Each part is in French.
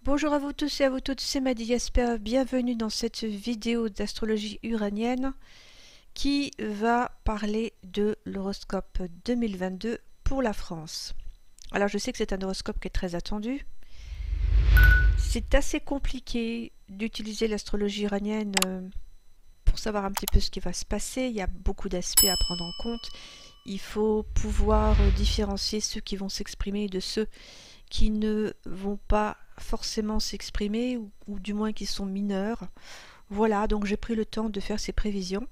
Bonjour à vous tous et à vous toutes, c'est Madi Gasper, bienvenue dans cette vidéo d'astrologie uranienne qui va parler de l'horoscope 2022 pour la France. Alors je sais que c'est un horoscope qui est très attendu. C'est assez compliqué d'utiliser l'astrologie iranienne pour savoir un petit peu ce qui va se passer. Il y a beaucoup d'aspects à prendre en compte. Il faut pouvoir différencier ceux qui vont s'exprimer de ceux qui ne vont pas forcément s'exprimer ou du moins qui sont mineurs. Voilà, donc j'ai pris le temps de faire ces prévisions.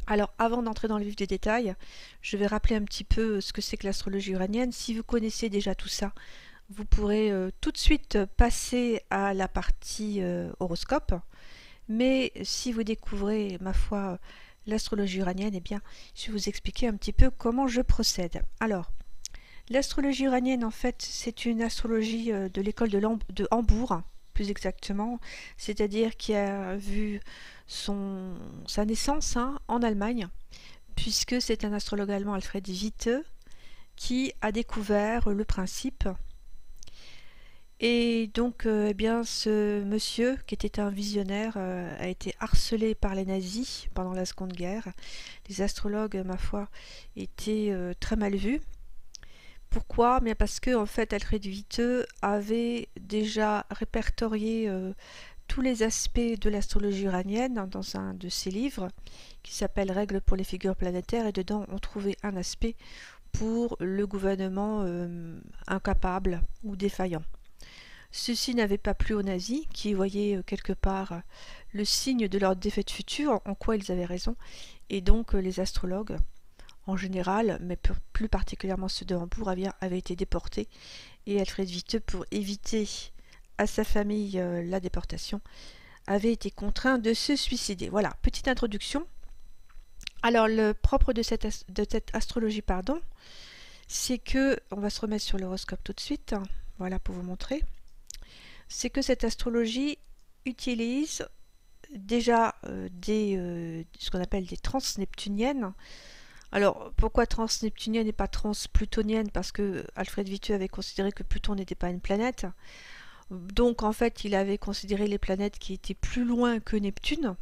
Alors avant d'entrer dans le vif des détails, je vais rappeler un petit peu ce que c'est que l'astrologie uranienne. Si vous connaissez déjà tout ça, vous pourrez tout de suite passer à la partie horoscope. Mais si vous découvrez, ma foi, l'astrologie uranienne, eh bien, je vais vous expliquer un petit peu comment je procède. Alors, l'astrologie uranienne, en fait, c'est une astrologie de l'école de Hambourg, plus exactement, c'est-à-dire qui a vu sa naissance en Allemagne, puisque c'est un astrologue allemand, Alfred Witte, qui a découvert le principe. Et donc, eh bien, ce monsieur, qui était un visionnaire, a été harcelé par les nazis pendant la Seconde Guerre. Les astrologues, ma foi, étaient très mal vus. Pourquoi? Bien parce que en fait Alfred Witte avait déjà répertorié tous les aspects de l'astrologie uranienne dans un de ses livres qui s'appelle Règles pour les figures planétaires, et dedans on trouvait un aspect pour le gouvernement incapable ou défaillant. Ceci n'avait pas plu aux nazis qui voyaient quelque part le signe de leur défaite future, en quoi ils avaient raison, et donc les astrologues en général, mais plus particulièrement ceux de Hambourg, avaient été déportés, et Alfred Witte, pour éviter à sa famille la déportation, avait été contraint de se suicider. Voilà, petite introduction. Alors le propre de cette astrologie, c'est que, on va se remettre sur l'horoscope tout de suite, voilà pour vous montrer, c'est que cette astrologie utilise déjà ce qu'on appelle des transneptuniennes. Alors, pourquoi transneptunienne et pas transplutonienne? Parce que Alfred Witte avait considéré que Pluton n'était pas une planète. Donc, en fait, il avait considéré les planètes qui étaient plus loin que Neptune.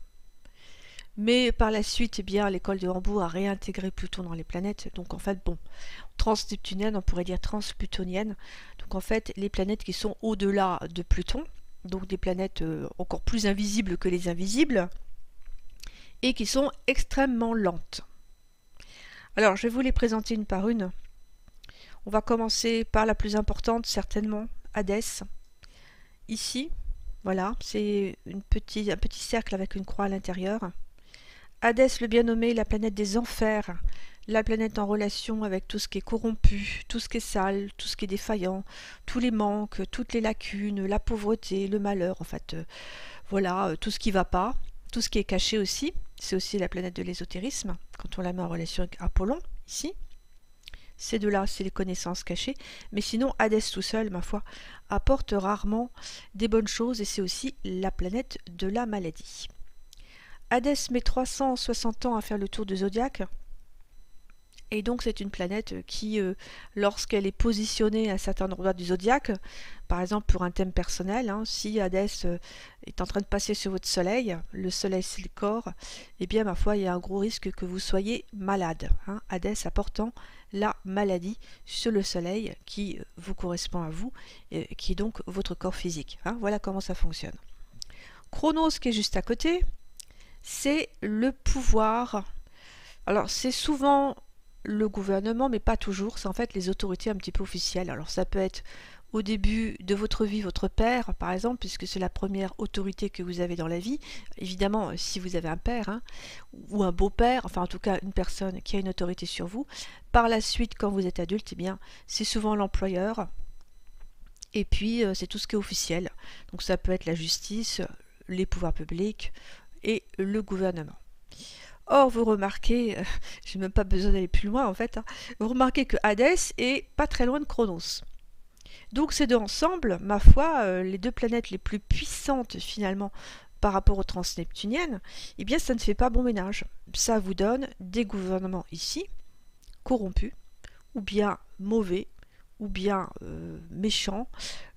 Mais par la suite, eh bien, l'école de Hambourg a réintégré Pluton dans les planètes. Donc, en fait, bon, transneptunienne, on pourrait dire transplutonienne. Donc, en fait, les planètes qui sont au-delà de Pluton, donc des planètes encore plus invisibles que les invisibles, et qui sont extrêmement lentes. Alors, je vais vous les présenter une par une. On va commencer par la plus importante, certainement, Hadès. Ici, voilà, c'est un petit cercle avec une croix à l'intérieur. Hadès, le bien nommé, la planète des enfers, la planète en relation avec tout ce qui est corrompu, tout ce qui est sale, tout ce qui est défaillant, tous les manques, toutes les lacunes, la pauvreté, le malheur, en fait, voilà, tout ce qui ne va pas, tout ce qui est caché aussi. C'est aussi la planète de l'ésotérisme, quand on la met en relation avec Apollon, ici. Ces deux-là, c'est les connaissances cachées. Mais sinon, Hadès tout seul, ma foi, apporte rarement des bonnes choses, et c'est aussi la planète de la maladie. Hadès met 360 ans à faire le tour du zodiaque. Et donc c'est une planète qui, lorsqu'elle est positionnée à certains endroits du zodiaque, par exemple pour un thème personnel, si Hadès est en train de passer sur votre soleil, le soleil c'est le corps, eh bien ma foi il y a un gros risque que vous soyez malade. Hadès apportant la maladie sur le soleil qui vous correspond à vous, qui est donc votre corps physique. Voilà comment ça fonctionne. Chronos qui est juste à côté, c'est le pouvoir. Alors c'est souvent le gouvernement, mais pas toujours, c'est en fait les autorités un petit peu officielles. Alors ça peut être au début de votre vie votre père, par exemple, puisque c'est la première autorité que vous avez dans la vie. Évidemment, si vous avez un père, ou un beau-père, enfin en tout cas une personne qui a une autorité sur vous. Par la suite, quand vous êtes adulte, eh bien c'est souvent l'employeur. Et puis c'est tout ce qui est officiel. Donc ça peut être la justice, les pouvoirs publics et le gouvernement. Or, vous remarquez, j'ai même pas besoin d'aller plus loin en fait, vous remarquez que Hadès est pas très loin de Chronos. Donc ces deux ensemble, ma foi, les deux planètes les plus puissantes finalement par rapport aux transneptuniennes, eh bien ça ne fait pas bon ménage. Ça vous donne des gouvernements ici, corrompus, ou bien mauvais, ou bien méchant,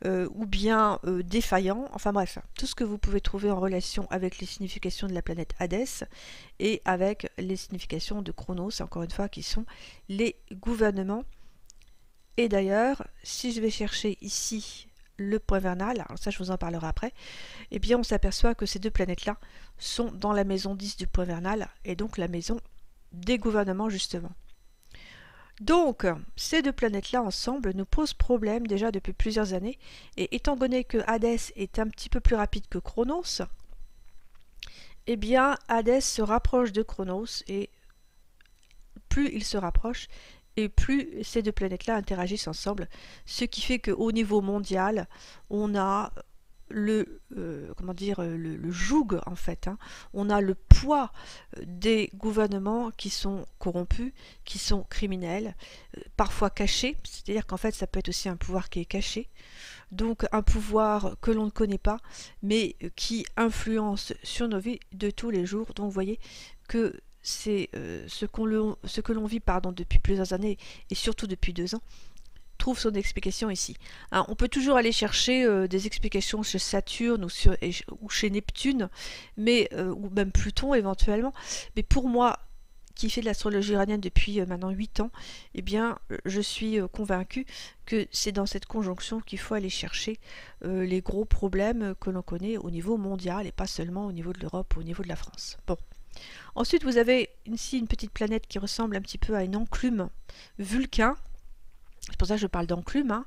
ou bien défaillant, enfin bref, tout ce que vous pouvez trouver en relation avec les significations de la planète Hadès et avec les significations de Chronos, encore une fois, qui sont les gouvernements. Et d'ailleurs, si je vais chercher ici le point vernal, alors ça je vous en parlerai après, eh bien on s'aperçoit que ces deux planètes-là sont dans la maison 10 du point vernal, et donc la maison des gouvernements justement. Donc, ces deux planètes-là ensemble nous posent problème déjà depuis plusieurs années, et étant donné que Hadès est un petit peu plus rapide que Chronos, eh bien Hadès se rapproche de Chronos, et plus il se rapproche, et plus ces deux planètes-là interagissent ensemble, ce qui fait qu'au niveau mondial, on a le joug en fait, hein. On a le poids des gouvernements qui sont corrompus, qui sont criminels, parfois cachés, c'est-à-dire qu'en fait ça peut être aussi un pouvoir qui est caché, donc un pouvoir que l'on ne connaît pas, mais qui influence sur nos vies de tous les jours. Donc vous voyez que c'est ce que l'on vit depuis plusieurs années et surtout depuis 2 ans trouve son explication ici. Hein, on peut toujours aller chercher des explications chez Saturne ou chez Neptune, mais, ou même Pluton éventuellement, mais pour moi, qui fait de l'astrologie iranienne depuis maintenant 8 ans, eh bien, je suis convaincue que c'est dans cette conjonction qu'il faut aller chercher les gros problèmes que l'on connaît au niveau mondial et pas seulement au niveau de l'Europe ou au niveau de la France. Bon. Ensuite, vous avez ici une petite planète qui ressemble un petit peu à une enclume, Vulcain. C'est pour ça que je parle d'enclume, hein.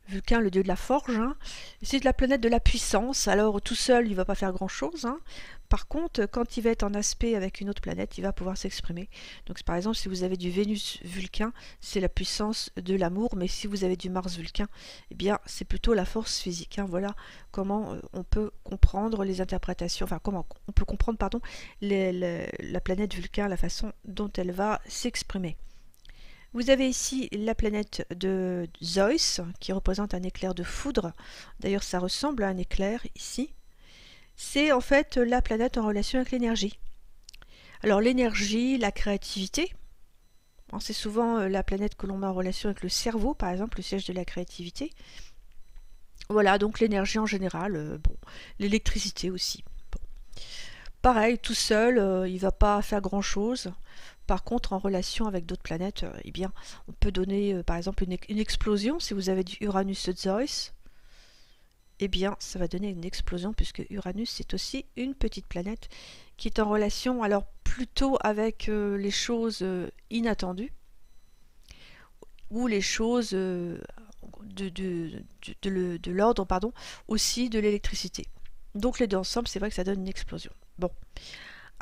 Vulcain, le dieu de la forge, hein. C'est de la planète de la puissance. Alors tout seul, il ne va pas faire grand-chose, hein. Par contre, quand il va être en aspect avec une autre planète, il va pouvoir s'exprimer. Donc par exemple, si vous avez du Vénus Vulcain, c'est la puissance de l'amour, mais si vous avez du Mars Vulcain, eh bien c'est plutôt la force physique, hein. Voilà comment on peut comprendre les interprétations, enfin comment on peut comprendre, pardon, la planète Vulcain, la façon dont elle va s'exprimer. Vous avez ici la planète de Zeus, qui représente un éclair de foudre. D'ailleurs, ça ressemble à un éclair ici. C'est en fait la planète en relation avec l'énergie. Alors l'énergie, la créativité, c'est souvent la planète que l'on met en relation avec le cerveau, par exemple, le siège de la créativité. Voilà, donc l'énergie en général, bon, l'électricité aussi. Bon. Pareil, tout seul, il ne va pas faire grand-chose. Par contre, en relation avec d'autres planètes, eh bien, on peut donner par exemple une explosion. Si vous avez du Uranus de Zeus, eh bien, ça va donner une explosion puisque Uranus, c'est aussi une petite planète qui est en relation, alors plutôt avec les choses inattendues ou les choses de l'ordre, pardon, aussi de l'électricité. Donc les deux ensemble, c'est vrai que ça donne une explosion. Bon.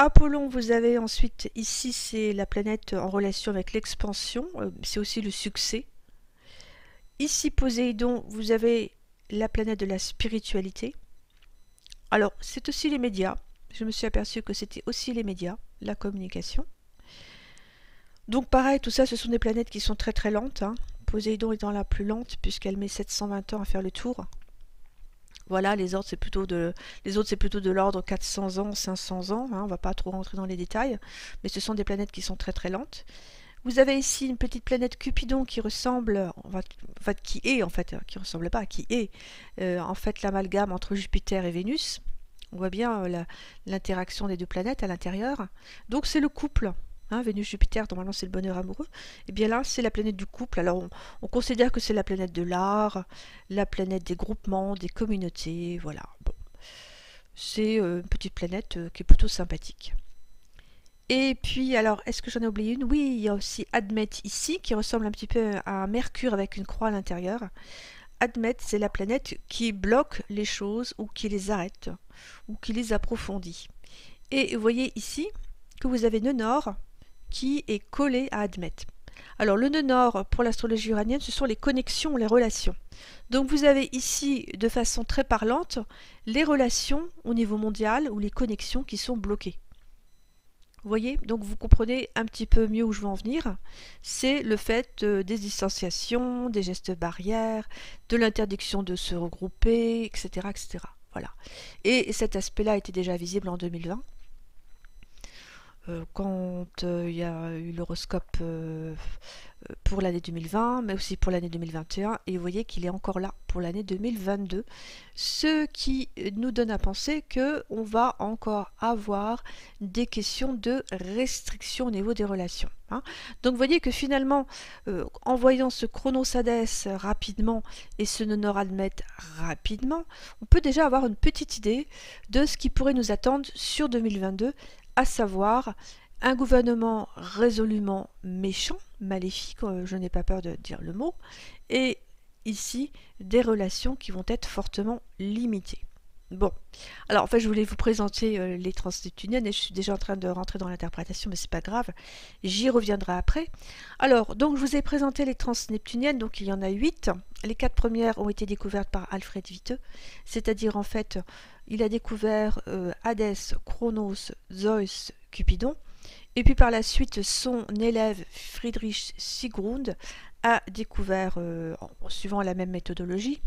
Apollon, vous avez ensuite, ici c'est la planète en relation avec l'expansion, c'est aussi le succès. Ici Poséidon, vous avez la planète de la spiritualité. Alors c'est aussi les médias, je me suis aperçue que c'était aussi les médias, la communication. Donc pareil, tout ça ce sont des planètes qui sont très très lentes, hein. Poséidon étant la plus lente puisqu'elle met 720 ans à faire le tour. Voilà, les autres c'est plutôt de l'ordre 400 ans, 500 ans, hein, on ne va pas trop rentrer dans les détails, mais ce sont des planètes qui sont très très lentes. Vous avez ici une petite planète Cupidon qui ressemble, qui est en fait, qui ressemble pas, qui est en fait l'amalgame entre Jupiter et Vénus. On voit bien l'interaction des deux planètes à l'intérieur. Donc c'est le couple. Hein, Vénus-Jupiter, normalement c'est le bonheur amoureux. Et bien là, c'est la planète du couple. Alors on considère que c'est la planète de l'art, la planète des groupements, des communautés, voilà. Bon. C'est une petite planète qui est plutôt sympathique. Et puis, alors, est-ce que j'en ai oublié une? Oui, il y a aussi Admet ici, qui ressemble un petit peu à Mercure avec une croix à l'intérieur. Admet, c'est la planète qui bloque les choses ou qui les arrête, ou qui les approfondit. Et vous voyez ici que vous avez nœud nord qui est collé à Admet. Alors le nœud nord pour l'astrologie uranienne, ce sont les connexions, les relations. Donc vous avez ici de façon très parlante les relations au niveau mondial ou les connexions qui sont bloquées. Vous voyez, donc vous comprenez un petit peu mieux où je veux en venir. C'est le fait des distanciations, des gestes barrières, de l'interdiction de se regrouper, etc., etc. Voilà. Et cet aspect-là était déjà visible en 2020. quand il y a eu l'horoscope pour l'année 2020, mais aussi pour l'année 2021, et vous voyez qu'il est encore là pour l'année 2022, ce qui nous donne à penser qu'on va encore avoir des questions de restriction au niveau des relations. Hein. Donc vous voyez que finalement, en voyant ce Chronos-Hadès rapidement et ce Nonoradmet rapidement, on peut déjà avoir une petite idée de ce qui pourrait nous attendre sur 2022, à savoir un gouvernement résolument méchant, maléfique, je n'ai pas peur de dire le mot, et ici des relations qui vont être fortement limitées. Bon, alors en fait je voulais vous présenter les transneptuniennes et je suis déjà en train de rentrer dans l'interprétation, mais c'est pas grave, j'y reviendrai après. Alors, donc je vous ai présenté les transneptuniennes, donc il y en a 8. Les 4 premières ont été découvertes par Alfred Witte, c'est-à-dire en fait il a découvert Hadès, Chronos, Zeus, Cupidon. Et puis par la suite, son élève Friedrich Sigrund a découvert, suivant la même méthodologie,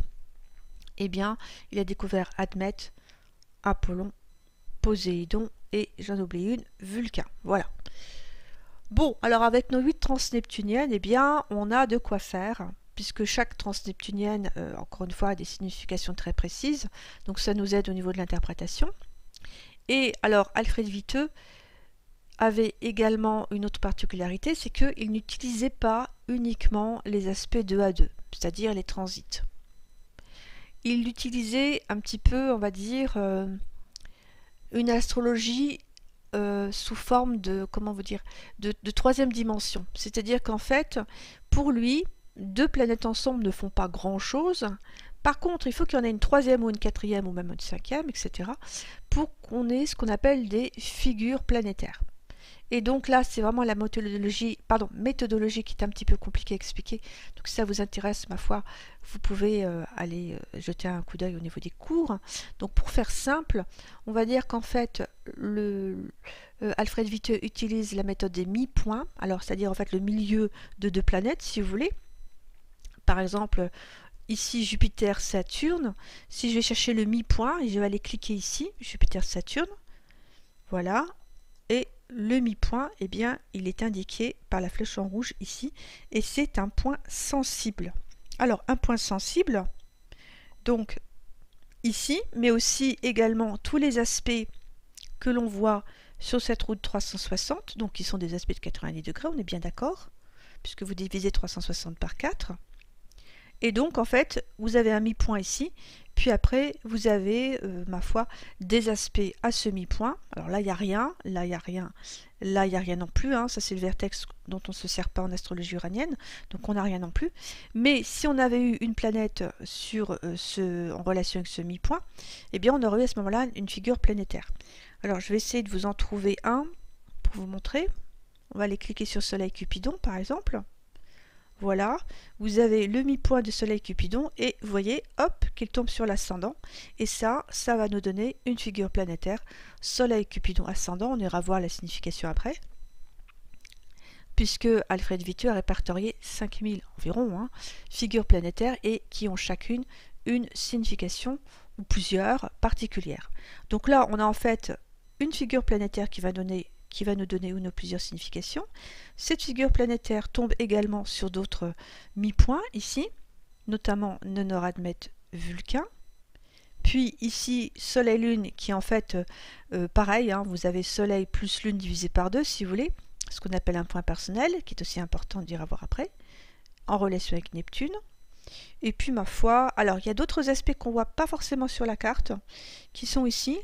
eh bien, il a découvert Admet, Apollon, Poséidon et, j'en oublie une, Vulcain. Voilà. Bon, alors avec nos 8 transneptuniennes, eh bien, on a de quoi faire, puisque chaque transneptunienne, encore une fois, a des significations très précises. Donc ça nous aide au niveau de l'interprétation. Et alors, Alfred Witte avait également une autre particularité, c'est qu'il n'utilisait pas uniquement les aspects 2 à 2, c'est-à-dire les transits. Il utilisait un petit peu, on va dire, une astrologie sous forme de, comment vous dire, de troisième dimension. C'est-à-dire qu'en fait, pour lui, 2 planètes ensemble ne font pas grand-chose. Par contre, il faut qu'il y en ait une troisième ou une quatrième ou même une cinquième, etc., pour qu'on ait ce qu'on appelle des figures planétaires. Et donc là, c'est vraiment la méthodologie qui est un petit peu compliquée à expliquer. Donc si ça vous intéresse, ma foi, vous pouvez aller jeter un coup d'œil au niveau des cours. Donc pour faire simple, on va dire qu'en fait, Alfred Witte utilise la méthode des mi-points, alors c'est-à-dire en fait le milieu de 2 planètes, si vous voulez. Par exemple, ici Jupiter-Saturne. Si je vais chercher le mi-point, et je vais aller cliquer ici, Jupiter-Saturne, voilà, et le mi-point, eh bien, il est indiqué par la flèche en rouge ici, et c'est un point sensible. Alors, un point sensible, donc ici, mais aussi également tous les aspects que l'on voit sur cette route 360, donc qui sont des aspects de 90 degrés, on est bien d'accord, puisque vous divisez 360 par 4. Et donc, en fait, vous avez un mi-point ici, puis après, vous avez, ma foi, des aspects à ce mi-point. Alors là, il n'y a rien, là, il n'y a rien, là, il n'y a rien non plus. Hein. Ça, c'est le vertex dont on ne se sert pas en astrologie uranienne, donc on n'a rien non plus. Mais si on avait eu une planète sur, en relation avec ce mi-point, eh bien, on aurait eu à ce moment-là une figure planétaire. Alors, je vais essayer de vous en trouver un pour vous montrer. On va aller cliquer sur Soleil Cupidon, par exemple. Voilà, vous avez le mi-point de Soleil Cupidon et vous voyez, hop, qu'il tombe sur l'ascendant. Et ça va nous donner une figure planétaire. Soleil Cupidon ascendant, on ira voir la signification après. Puisque Alfred Witte a répertorié 5000 environ figures planétaires et qui ont chacune une signification ou plusieurs particulières. Donc là, on a en fait une figure planétaire qui va nous donner une ou plusieurs significations. Cette figure planétaire tombe également sur d'autres mi-points ici, notamment Nonoradmet Vulcain. Puis ici, Soleil-Lune qui en fait, pareil, vous avez Soleil plus Lune divisé par 2 si vous voulez, ce qu'on appelle un point personnel, qui est aussi important de dire à voir après, en relation avec Neptune. Et puis ma foi, alors il y a d'autres aspects qu'on ne voit pas forcément sur la carte, qui sont ici,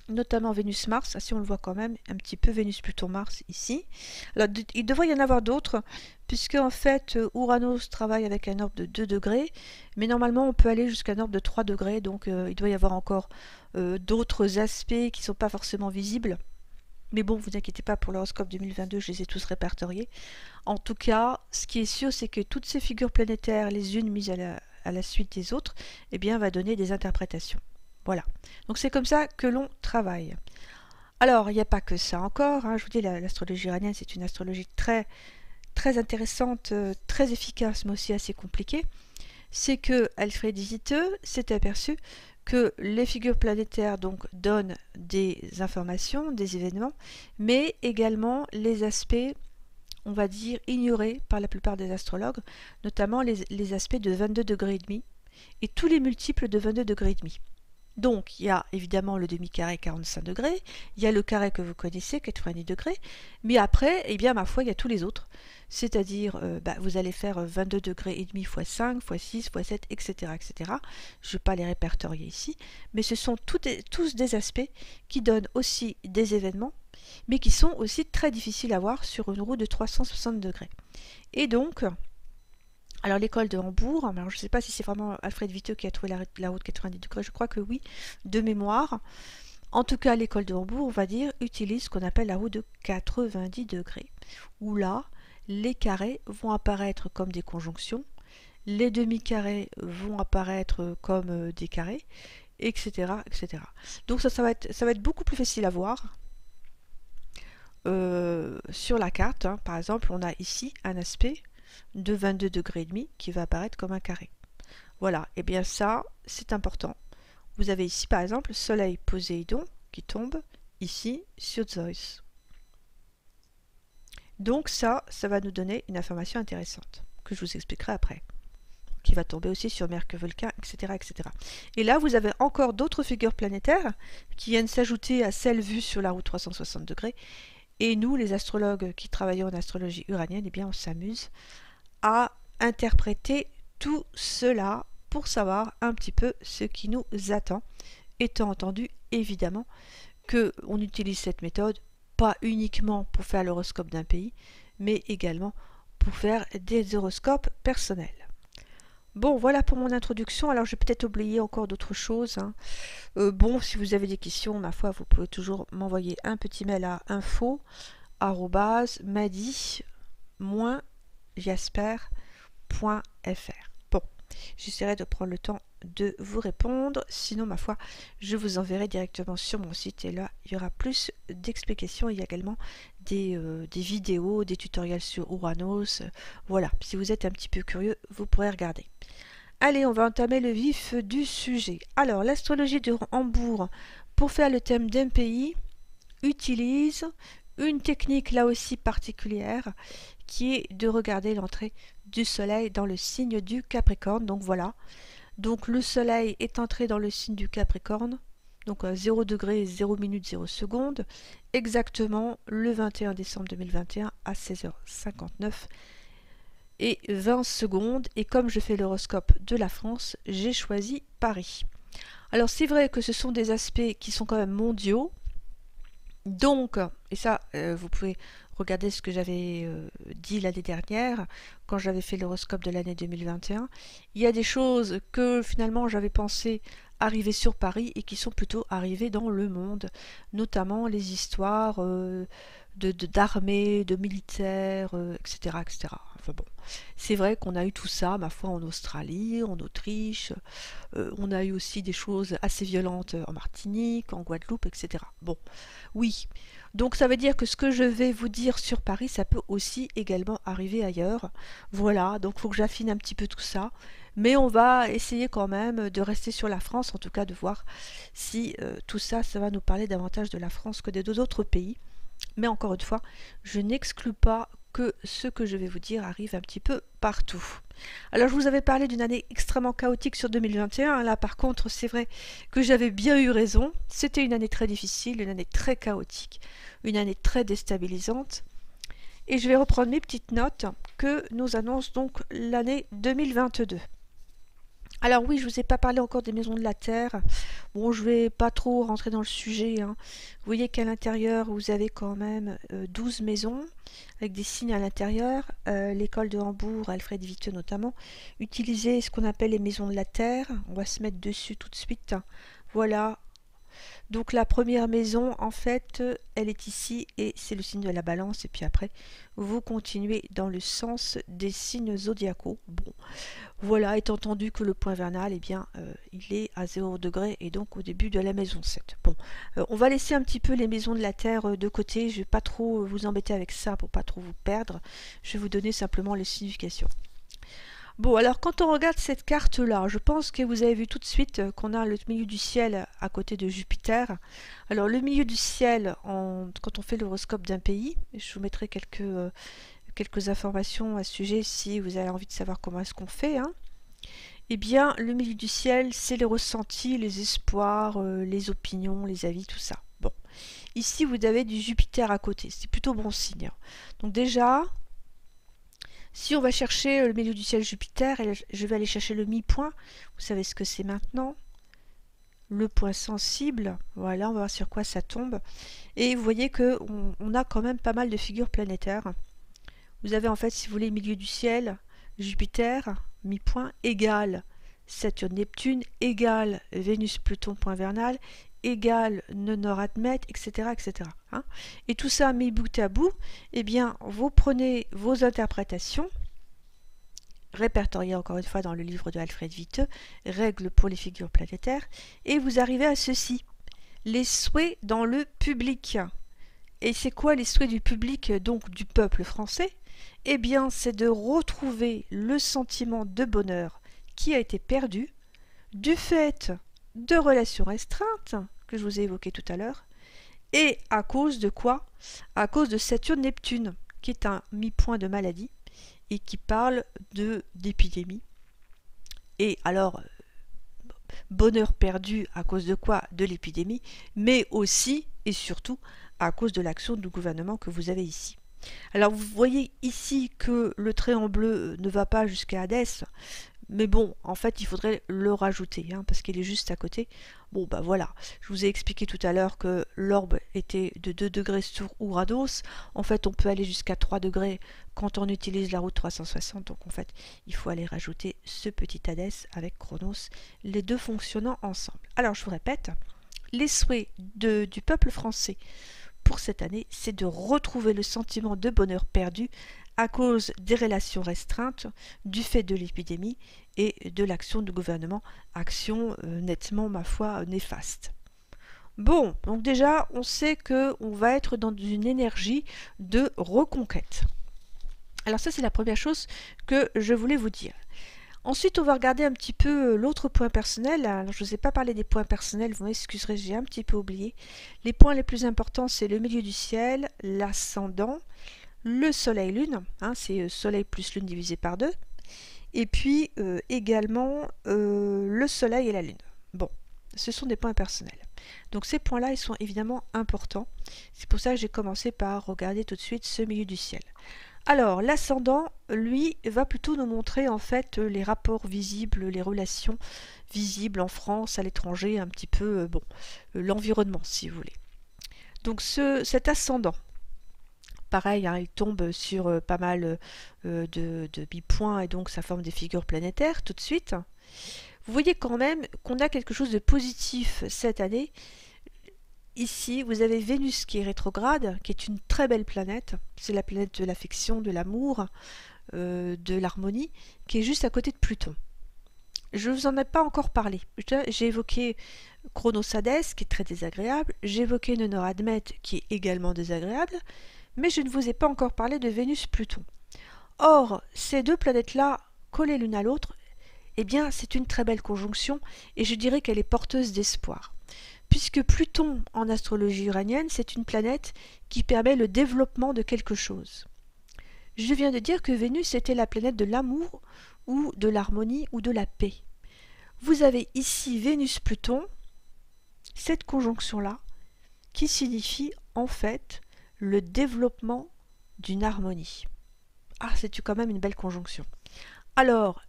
notamment Vénus-Mars, si on le voit quand même, un petit peu Vénus-Pluton-Mars ici. Alors il devrait y en avoir d'autres, puisque en fait Uranus travaille avec un orbe de 2 degrés, mais normalement on peut aller jusqu'à un orbe de 3 degrés, donc il doit y avoir encore d'autres aspects qui ne sont pas forcément visibles. Mais bon, vous inquiétez pas, pour l'horoscope 2022, je les ai tous répertoriés. En tout cas, ce qui est sûr, c'est que toutes ces figures planétaires, les unes mises à la suite des autres, eh bien, va donner des interprétations. Voilà. Donc c'est comme ça que l'on travaille. Alors, il n'y a pas que ça encore. Je vous dis, l'astrologie iranienne, c'est une astrologie très, très intéressante, très efficace, mais aussi assez compliquée. C'est que Alfred Witte s'est aperçu que les figures planétaires donc donnent des informations, des événements, mais également les aspects, on va dire, ignorés par la plupart des astrologues, notamment les aspects de 22 degrés et demi et tous les multiples de 22 degrés et demi. Donc, il y a évidemment le demi-carré 45 degrés, il y a le carré que vous connaissez, 90 degrés, mais après, eh bien, ma foi, il y a tous les autres. C'est-à-dire, vous allez faire 22 degrés et demi fois 5, fois 6, fois 7, etc., etc. Je ne vais pas les répertorier ici, mais ce sont tous des aspects qui donnent aussi des événements, mais qui sont aussi très difficiles à voir sur une roue de 360 degrés. Et donc, alors l'école de Hambourg, alors je ne sais pas si c'est vraiment Alfred Viteux qui a trouvé la roue de 90 degrés, je crois que oui, de mémoire. En tout cas, l'école de Hambourg, on va dire, utilise ce qu'on appelle la roue de 90 degrés, où là, les carrés vont apparaître comme des conjonctions, les demi-carrés vont apparaître comme des carrés, etc., etc. Donc ça va être beaucoup plus facile à voir sur la carte. Hein. Par exemple, on a ici un aspect de 22 degrés et demi qui va apparaître comme un carré. Voilà, et bien ça, c'est important. Vous avez ici par exemple Soleil Poséidon qui tombe ici sur Zeus. Donc ça va nous donner une information intéressante que je vous expliquerai après, qui va tomber aussi sur Mercure, Vulcain, etc., etc. Et là, vous avez encore d'autres figures planétaires qui viennent s'ajouter à celles vues sur la roue 360 degrés. Et nous, les astrologues qui travaillons en astrologie uranienne, eh bien, on s'amuse à interpréter tout cela pour savoir un petit peu ce qui nous attend, étant entendu évidemment qu'on utilise cette méthode pas uniquement pour faire l'horoscope d'un pays, mais également pour faire des horoscopes personnels. Bon, voilà pour mon introduction. Alors, je vais peut-être oublier encore d'autres choses. Hein. Bon, si vous avez des questions, ma foi, vous pouvez toujours m'envoyer un petit mail à info@madi-jasper.fr. Bon, j'essaierai de prendre le temps de vous répondre. Sinon, ma foi, je vous enverrai directement sur mon site et là, il y aura plus d'explications. Il y a également des vidéos, des tutoriels sur Uranus. Voilà, si vous êtes un petit peu curieux, vous pourrez regarder. Allez, on va entamer le vif du sujet. Alors, l'astrologie de Hambourg, pour faire le thème d'un pays, utilise une technique là aussi particulière qui est de regarder l'entrée du soleil dans le signe du Capricorne. Donc voilà, donc le soleil est entré dans le signe du Capricorne, donc à 0 degré, 0 minute, 0 seconde, exactement le 21 décembre 2021 à 16h59 et 20 secondes. Et comme je fais l'horoscope de la France, j'ai choisi Paris. Alors c'est vrai que ce sont des aspects qui sont quand même mondiaux. Donc, et ça, vous pouvez regarder ce que j'avais dit l'année dernière, quand j'avais fait l'horoscope de l'année 2021. Il y a des choses que finalement j'avais pensé arriver sur Paris et qui sont plutôt arrivées dans le monde, notamment les histoires d'armées, de militaires, etc., etc. Enfin bon, c'est vrai qu'on a eu tout ça, ma foi, en Australie, en Autriche, on a eu aussi des choses assez violentes en Martinique, en Guadeloupe, etc. Bon, oui, donc ça veut dire que ce que je vais vous dire sur Paris, ça peut aussi également arriver ailleurs. Voilà, donc il faut que j'affine un petit peu tout ça. Mais on va essayer quand même de rester sur la France, en tout cas de voir si tout ça, ça va nous parler davantage de la France que des deux autres pays. Mais encore une fois, je n'exclus pas que ce que je vais vous dire arrive un petit peu partout. Alors je vous avais parlé d'une année extrêmement chaotique sur 2021. Là par contre, c'est vrai que j'avais bien eu raison. C'était une année très difficile, une année très chaotique, une année très déstabilisante. Et je vais reprendre mes petites notes que nous annonce donc l'année 2022. Alors oui, je ne vous ai pas parlé encore des maisons de la Terre. Bon, je vais pas trop rentrer dans le sujet. Hein. Vous voyez qu'à l'intérieur, vous avez quand même 12 maisons, avec des signes à l'intérieur. L'école de Hambourg, Alfred Viteux notamment, utilisait ce qu'on appelle les maisons de la Terre. On va se mettre dessus tout de suite. Voilà. Donc la première maison, en fait, elle est ici et c'est le signe de la balance. Et puis après, vous continuez dans le sens des signes zodiacaux. Bon, voilà, étant entendu que le point vernal, eh bien, il est à 0 degré et donc au début de la maison 7. Bon, on va laisser un petit peu les maisons de la Terre de côté. Je ne vais pas trop vous embêter avec ça pour pas trop vous perdre. Je vais vous donner simplement les significations. Bon, alors quand on regarde cette carte-là, je pense que vous avez vu tout de suite qu'on a le milieu du ciel à côté de Jupiter. Alors le milieu du ciel, quand on fait l'horoscope d'un pays, je vous mettrai quelques informations à ce sujet si vous avez envie de savoir comment est-ce qu'on fait, hein. Eh bien, le milieu du ciel, c'est les ressentis, les espoirs, les opinions, les avis, tout ça. Bon, ici vous avez du Jupiter à côté, c'est plutôt bon signe. Donc déjà, si on va chercher le milieu du ciel Jupiter, et je vais aller chercher le mi-point, vous savez ce que c'est maintenant, le point sensible, voilà, on va voir sur quoi ça tombe. Et vous voyez que on a quand même pas mal de figures planétaires. Vous avez en fait, si vous voulez, milieu du ciel, Jupiter, mi-point, égale Saturne-Neptune, égale Vénus-Pluton, point vernal, égale nœud nord-Admète, etc. etc. hein. Et tout ça mis bout à bout, eh bien, vous prenez vos interprétations, répertoriées encore une fois dans le livre de Alfred Viteux, Règles pour les figures planétaires, et vous arrivez à ceci, les souhaits dans le public. Et c'est quoi les souhaits du public, donc du peuple français? Eh bien, c'est de retrouver le sentiment de bonheur qui a été perdu du fait de relations restreintes, que je vous ai évoquées tout à l'heure, et à cause de quoi? À cause de Saturne-Neptune, qui est un mi-point de maladie, et qui parle d'épidémie. Et alors, bonheur perdu à cause de quoi? De l'épidémie, mais aussi et surtout à cause de l'action du gouvernement que vous avez ici. Alors vous voyez ici que le trait en bleu ne va pas jusqu'à Hadès, mais bon, en fait il faudrait le rajouter, hein, parce qu'il est juste à côté. Bon bah voilà, je vous ai expliqué tout à l'heure que l'orbe était de 2 degrés sur Ourados. En fait on peut aller jusqu'à 3 degrés quand on utilise la route 360, donc en fait il faut aller rajouter ce petit Hadès avec Chronos, les deux fonctionnant ensemble. Alors je vous répète, les souhaits du peuple français pour cette année, c'est de retrouver le sentiment de bonheur perdu à cause des relations restreintes, du fait de l'épidémie et de l'action du gouvernement, action nettement, ma foi, néfaste. Bon, donc déjà, on sait qu'on va être dans une énergie de reconquête. Alors ça, c'est la première chose que je voulais vous dire. Ensuite, on va regarder un petit peu l'autre point personnel. Alors, je ne vous ai pas parlé des points personnels, vous m'excuserez, j'ai un petit peu oublié. Les points les plus importants, c'est le milieu du ciel, l'ascendant, le soleil-lune, hein, c'est soleil plus lune divisé par 2, et puis également le soleil et la lune. Bon, ce sont des points personnels. Donc ces points-là, ils sont évidemment importants. C'est pour ça que j'ai commencé par regarder tout de suite ce milieu du ciel. Alors, l'ascendant, lui, va plutôt nous montrer en fait les rapports visibles, les relations visibles en France, à l'étranger, un petit peu, bon, l'environnement, si vous voulez. Donc cet ascendant, pareil, hein, il tombe sur pas mal de bipoints et donc ça forme des figures planétaires tout de suite. Vous voyez quand même qu'on a quelque chose de positif cette année. Ici, vous avez Vénus qui est rétrograde, qui est une très belle planète. C'est la planète de l'affection, de l'amour, de l'harmonie, qui est juste à côté de Pluton. Je ne vous en ai pas encore parlé. J'ai évoqué Chronos-Hadès, qui est très désagréable. J'ai évoqué Nord-Admète, qui est également désagréable. Mais je ne vous ai pas encore parlé de Vénus-Pluton. Or, ces deux planètes-là, collées l'une à l'autre, eh bien, c'est une très belle conjonction, et je dirais qu'elle est porteuse d'espoir. Puisque Pluton, en astrologie uranienne, c'est une planète qui permet le développement de quelque chose. Je viens de dire que Vénus était la planète de l'amour, ou de l'harmonie, ou de la paix. Vous avez ici Vénus-Pluton, cette conjonction-là, qui signifie en fait le développement d'une harmonie. Ah, c'est quand même une belle conjonction. Alors,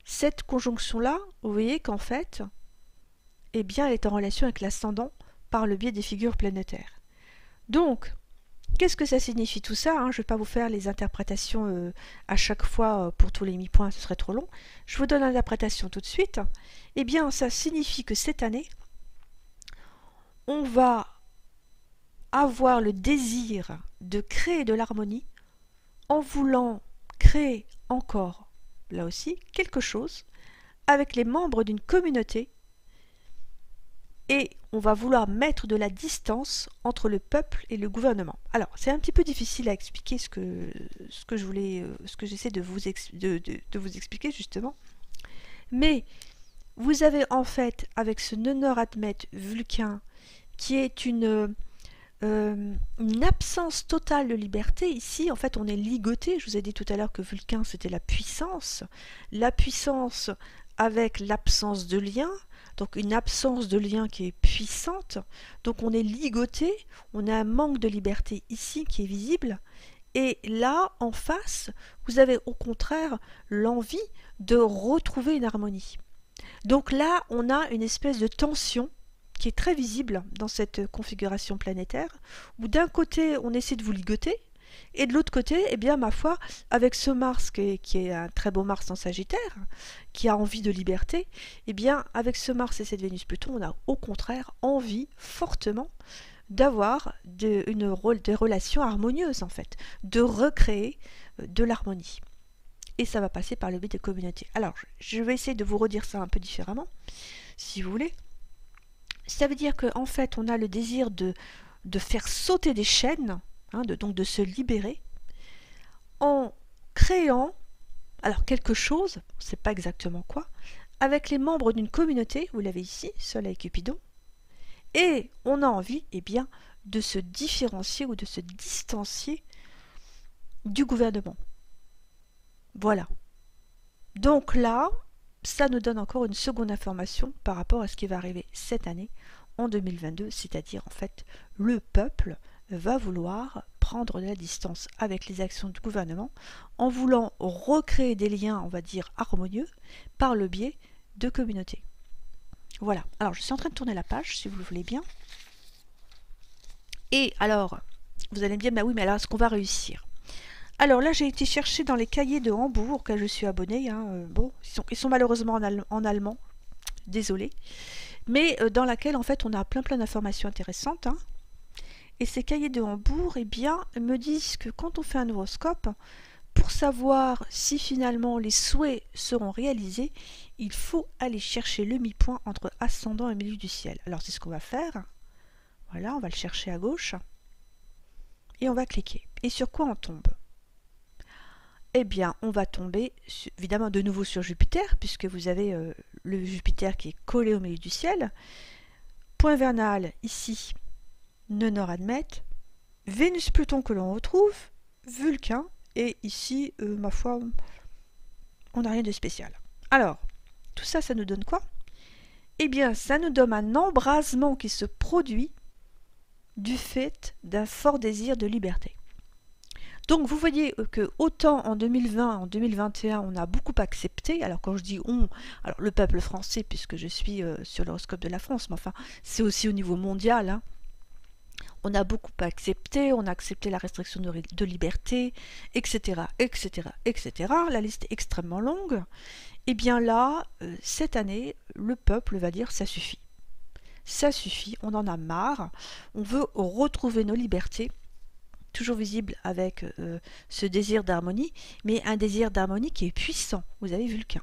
cette conjonction-là, vous voyez qu'en fait, eh bien, elle est en relation avec l'ascendant par le biais des figures planétaires. Donc, qu'est-ce que ça signifie tout ça, hein? Je ne vais pas vous faire les interprétations à chaque fois pour tous les mi-points, ce serait trop long. Je vous donne l'interprétation tout de suite. Eh bien, ça signifie que cette année, on va avoir le désir de créer de l'harmonie en voulant créer encore, là aussi, quelque chose avec les membres d'une communauté et on va vouloir mettre de la distance entre le peuple et le gouvernement. Alors, c'est un petit peu difficile à expliquer ce que j'essaie de vous expliquer justement. Mais vous avez en fait, avec ce Nonor Admet Vulcain, qui est une absence totale de liberté. Ici, en fait, on est ligoté. Je vous ai dit tout à l'heure que Vulcain, c'était la puissance avec l'absence de lien, donc une absence de lien qui est puissante. Donc on est ligoté, on a un manque de liberté ici qui est visible. Et là, en face, vous avez au contraire l'envie de retrouver une harmonie. Donc là, on a une espèce de tension qui est très visible dans cette configuration planétaire, où d'un côté, on essaie de vous ligoter, et de l'autre côté, eh bien, ma foi, avec ce Mars qui est un très beau Mars en Sagittaire, qui a envie de liberté, eh bien, avec ce Mars et cette Vénus-Pluton, on a au contraire envie fortement d'avoir des relations harmonieuses, en fait, de recréer de l'harmonie. Et ça va passer par le biais des communautés. Alors, je vais essayer de vous redire ça un peu différemment, si vous voulez. Ça veut dire qu'en fait, on a le désir de faire sauter des chaînes, hein, donc de se libérer, en créant, alors quelque chose, on ne sait pas exactement quoi, avec les membres d'une communauté, vous l'avez ici, Soleil Cupidon, et on a envie, eh bien, de se différencier ou de se distancier du gouvernement. Voilà. Donc là, ça nous donne encore une seconde information par rapport à ce qui va arriver cette année, en 2022, c'est-à-dire en fait, le peuple va vouloir prendre de la distance avec les actions du gouvernement en voulant recréer des liens, on va dire, harmonieux par le biais de communautés. Voilà, alors je suis en train de tourner la page, si vous le voulez bien. Et alors, vous allez me dire, bah oui, mais alors est-ce qu'on va réussir? Alors là, j'ai été chercher dans les cahiers de Hambourg, auxquels je suis abonnée. Hein, bon, ils sont malheureusement en allemand, désolé, mais dans laquelle en fait on a plein d'informations intéressantes. Hein. Et ces cahiers de Hambourg, eh bien, me disent que quand on fait un horoscope, pour savoir si finalement les souhaits seront réalisés, il faut aller chercher le mi-point entre ascendant et milieu du ciel. Alors c'est ce qu'on va faire. Voilà, on va le chercher à gauche. Et on va cliquer. Et sur quoi on tombe? Eh bien, on va tomber évidemment de nouveau sur Jupiter, puisque vous avez le Jupiter qui est collé au milieu du ciel. Point vernal, ici, Nonor Admet. Vénus-Pluton que l'on retrouve, Vulcain, et ici, ma foi, on n'a rien de spécial. Alors, tout ça, ça nous donne quoi? Eh bien, ça nous donne un embrasement qui se produit du fait d'un fort désir de liberté. Donc vous voyez que autant en 2020, en 2021, on a beaucoup accepté, alors quand je dis on, alors le peuple français, puisque je suis sur l'horoscope de la France, mais enfin c'est aussi au niveau mondial, hein. On a beaucoup accepté, on a accepté la restriction de liberté, etc., etc., etc. La liste est extrêmement longue. Et bien là, cette année, le peuple va dire ça suffit. Ça suffit, on en a marre, on veut retrouver nos libertés, toujours visible avec ce désir d'harmonie, mais un désir d'harmonie qui est puissant. Vous avez Vulcain.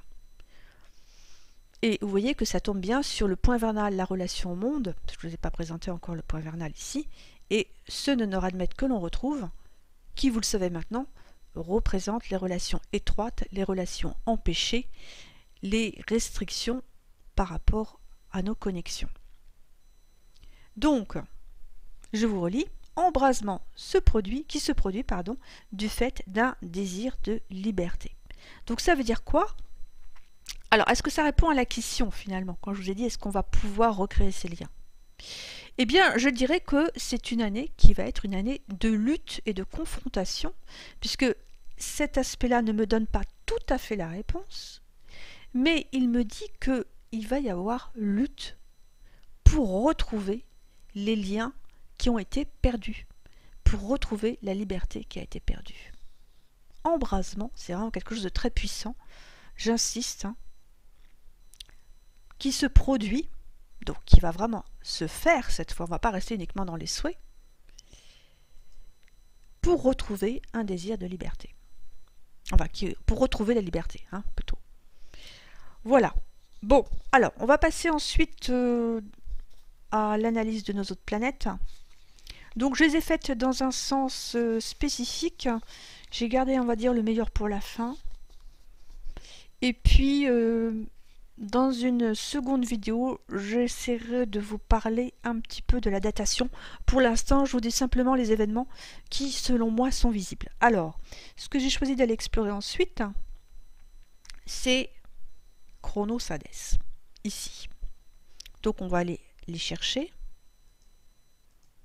Et vous voyez que ça tombe bien sur le point vernal, la relation au monde, je ne vous ai pas présenté encore le point vernal ici, et ce Nonor Admet que l'on retrouve, qui, vous le savez maintenant, représente les relations étroites, les relations empêchées, les restrictions par rapport à nos connexions. Donc, je vous relis. Embrasement qui se produit du fait d'un désir de liberté. Donc ça veut dire quoi? Alors, est-ce que ça répond à la question finalement, quand je vous ai dit est-ce qu'on va pouvoir recréer ces liens? Eh bien, je dirais que c'est une année qui va être une année de lutte et de confrontation, puisque cet aspect-là ne me donne pas tout à fait la réponse, mais il me dit qu'il va y avoir lutte pour retrouver les liens qui ont été perdus, pour retrouver la liberté qui a été perdue. Embrasement, c'est vraiment quelque chose de très puissant, j'insiste, hein, qui se produit, donc qui va vraiment se faire cette fois, on ne va pas rester uniquement dans les souhaits, pour retrouver un désir de liberté. Enfin, pour retrouver la liberté, hein, plutôt. Voilà. Bon, alors, on va passer ensuite à l'analyse de nos autres planètes. Donc je les ai faites dans un sens spécifique. J'ai gardé, on va dire, le meilleur pour la fin. Et puis, dans une seconde vidéo, j'essaierai de vous parler un petit peu de la datation. Pour l'instant, je vous dis simplement les événements qui, selon moi, sont visibles. Alors, ce que j'ai choisi d'aller explorer ensuite, c'est Chronosades, ici. Donc, on va aller les chercher.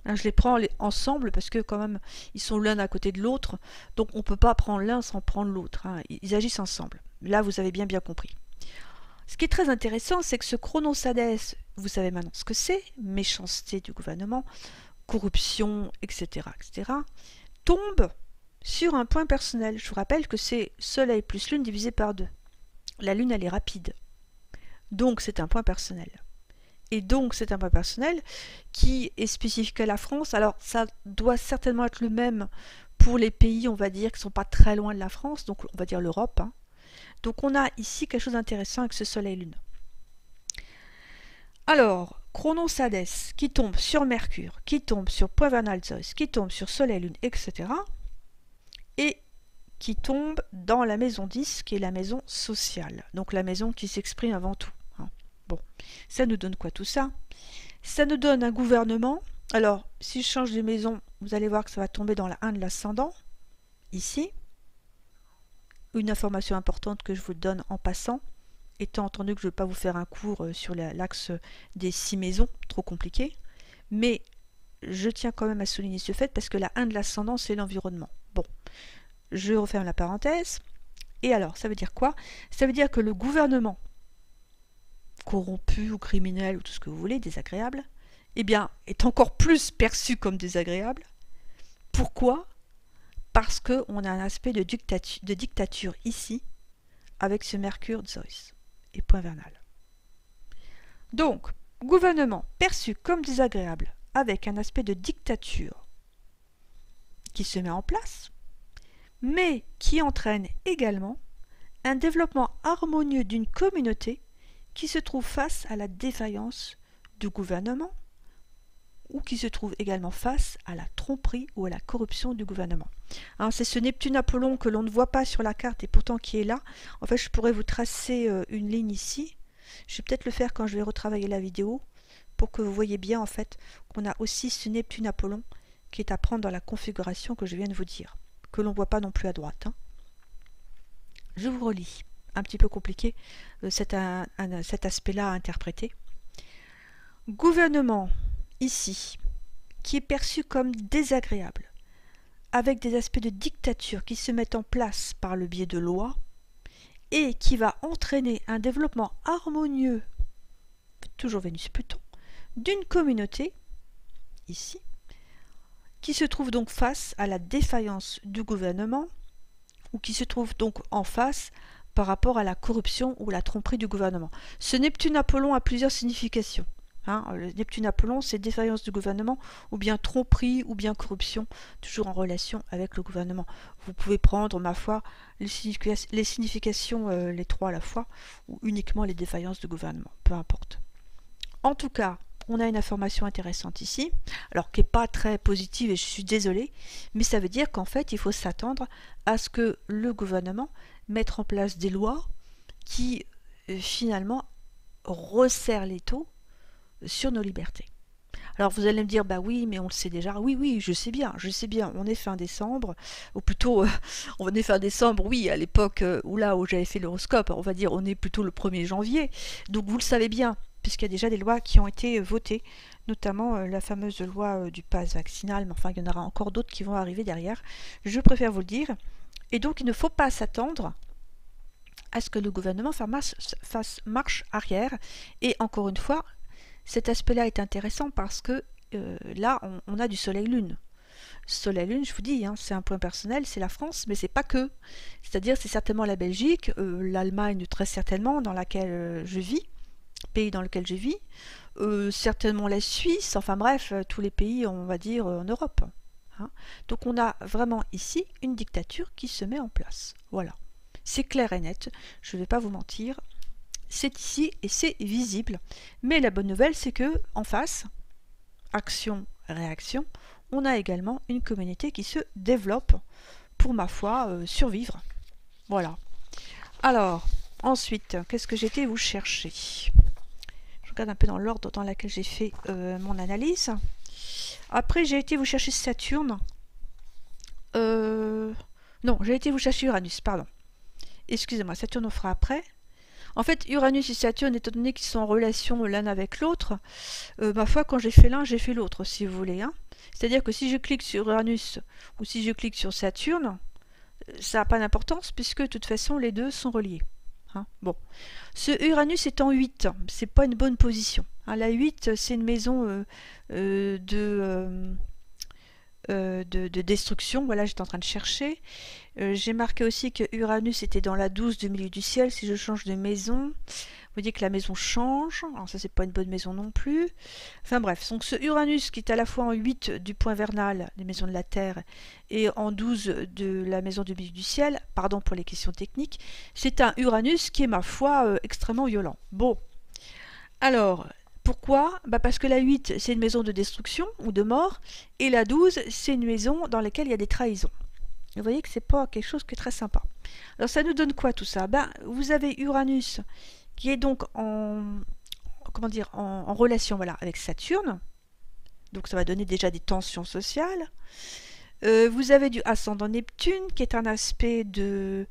Je les prends ensemble parce que quand même, ils sont l'un à côté de l'autre. Donc, on ne peut pas prendre l'un sans prendre l'autre. Ils agissent ensemble. Là, vous avez bien compris. Ce qui est très intéressant, c'est que ce Chronosades, vous savez maintenant ce que c'est, méchanceté du gouvernement, corruption, etc., tombe sur un point personnel. Je vous rappelle que c'est Soleil plus Lune divisé par 2. La Lune, elle est rapide. Donc, c'est un point personnel. Et donc, c'est un point personnel qui est spécifique à la France. Alors, ça doit certainement être le même pour les pays, on va dire, qui ne sont pas très loin de la France, donc on va dire l'Europe. Donc on a ici quelque chose d'intéressant avec ce Soleil-Lune. Alors, Chronosades qui tombe sur Mercure, qui tombe sur point vernal Zeus, qui tombe sur Soleil-Lune, etc. Et qui tombe dans la maison 10, qui est la maison sociale. Donc la maison qui s'exprime avant tout. Bon, ça nous donne quoi tout ça? Ça nous donne un gouvernement. Alors, si je change de maison, vous allez voir que ça va tomber dans la 1 de l'ascendant, ici. Une information importante que je vous donne en passant, étant entendu que je ne vais pas vous faire un cours sur l'axe des 6 maisons, trop compliqué, mais je tiens quand même à souligner ce fait parce que la 1 de l'ascendant, c'est l'environnement. Bon, je referme la parenthèse. Et alors, ça veut dire quoi? Ça veut dire que le gouvernement, corrompu ou criminel ou tout ce que vous voulez, désagréable, eh bien, est encore plus perçu comme désagréable. Pourquoi? Parce qu'on a un aspect de dictature ici, avec ce Mercure Zeus et point vernal. Donc, gouvernement perçu comme désagréable, avec un aspect de dictature qui se met en place, mais qui entraîne également un développement harmonieux d'une communauté qui se trouve face à la défaillance du gouvernement, ou qui se trouve également face à la tromperie ou à la corruption du gouvernement. C'est ce Neptune-Apollon que l'on ne voit pas sur la carte et pourtant qui est là. En fait, je pourrais vous tracer une ligne ici. Je vais peut-être le faire quand je vais retravailler la vidéo pour que vous voyez bien en fait qu'on a aussi ce Neptune-Apollon qui est à prendre dans la configuration que je viens de vous dire, que l'on ne voit pas non plus à droite. Je vous relis. Un petit peu compliqué cet aspect-là à interpréter. Gouvernement, ici, qui est perçu comme désagréable, avec des aspects de dictature qui se mettent en place par le biais de lois, et qui va entraîner un développement harmonieux, toujours Vénus-Pluton, d'une communauté, ici, qui se trouve donc face à la défaillance du gouvernement, ou qui se trouve donc en face par rapport à la corruption ou la tromperie du gouvernement. Ce Neptune-Apollon a plusieurs significations. Le Neptune-Apollon, c'est défaillance du gouvernement, ou bien tromperie, ou bien corruption, toujours en relation avec le gouvernement. Vous pouvez prendre, ma foi, les significations, les trois à la fois, ou uniquement les défaillances du gouvernement, peu importe. En tout cas, on a une information intéressante ici, alors qui n'est pas très positive et je suis désolée, mais ça veut dire qu'en fait, il faut s'attendre à ce que le gouvernement mette en place des lois qui, finalement, resserrent l'étau sur nos libertés. Alors vous allez me dire, bah oui, mais on le sait déjà. Oui, je sais bien, on est fin décembre, ou plutôt, on est fin décembre, oui, à l'époque où j'avais fait l'horoscope, on va dire, on est plutôt le 1er janvier, donc vous le savez bien, puisqu'il y a déjà des lois qui ont été votées, notamment la fameuse loi du pass vaccinal, mais enfin il y en aura encore d'autres qui vont arriver derrière, je préfère vous le dire, et donc il ne faut pas s'attendre à ce que le gouvernement fasse marche arrière, et encore une fois, cet aspect-là est intéressant parce que là, on a du Soleil-Lune. Soleil-Lune, je vous dis, c'est un point personnel, c'est la France, mais c'est pas que. C'est-à-dire, c'est certainement la Belgique, l'Allemagne très certainement, dans laquelle je vis, pays dans lequel je vis, certainement la Suisse, enfin bref, tous les pays, on va dire, en Europe. Donc on a vraiment ici une dictature qui se met en place. Voilà. C'est clair et net, je ne vais pas vous mentir, c'est ici et c'est visible. Mais la bonne nouvelle, c'est que en face, action, réaction, on a également une communauté qui se développe pour, ma foi, survivre. Voilà. Alors, ensuite, qu'est-ce que j'ai été vous chercher? Je regarde un peu dans l'ordre dans lequel j'ai fait mon analyse. Après, j'ai été vous chercher Saturne. Non, j'ai été vous chercher Uranus, pardon. Excusez-moi, Saturne on fera après. En fait, Uranus et Saturne, étant donné qu'ils sont en relation l'un avec l'autre, ma foi, quand j'ai fait l'un, j'ai fait l'autre, si vous voulez. Hein. C'est-à-dire que si je clique sur Uranus ou si je clique sur Saturne, ça n'a pas d'importance puisque de toute façon, les deux sont reliés. Hein. Bon. Ce Uranus est en 8, c'est pas une bonne position. Hein, la 8, c'est une maison de destruction. Voilà, j'étais en train de chercher. J'ai marqué aussi que Uranus était dans la 12 du milieu du ciel. Si je change de maison, vous voyez que la maison change. Alors ça, c'est pas une bonne maison non plus. Enfin bref, donc ce Uranus qui est à la fois en 8 du point vernal, des maisons de la Terre, et en 12 de la maison du milieu du ciel, pardon pour les questions techniques, c'est un Uranus qui est, ma foi, extrêmement violent. Bon, alors... Pourquoi? Parce que la 8, c'est une maison de destruction ou de mort, et la 12, c'est une maison dans laquelle il y a des trahisons. Vous voyez que c'est pas quelque chose qui est très sympa. Alors ça nous donne quoi tout ça? Vous avez Uranus qui est donc en relation voilà, avec Saturne, donc ça va donner déjà des tensions sociales. Vous avez du ascendant Neptune qui est un aspect de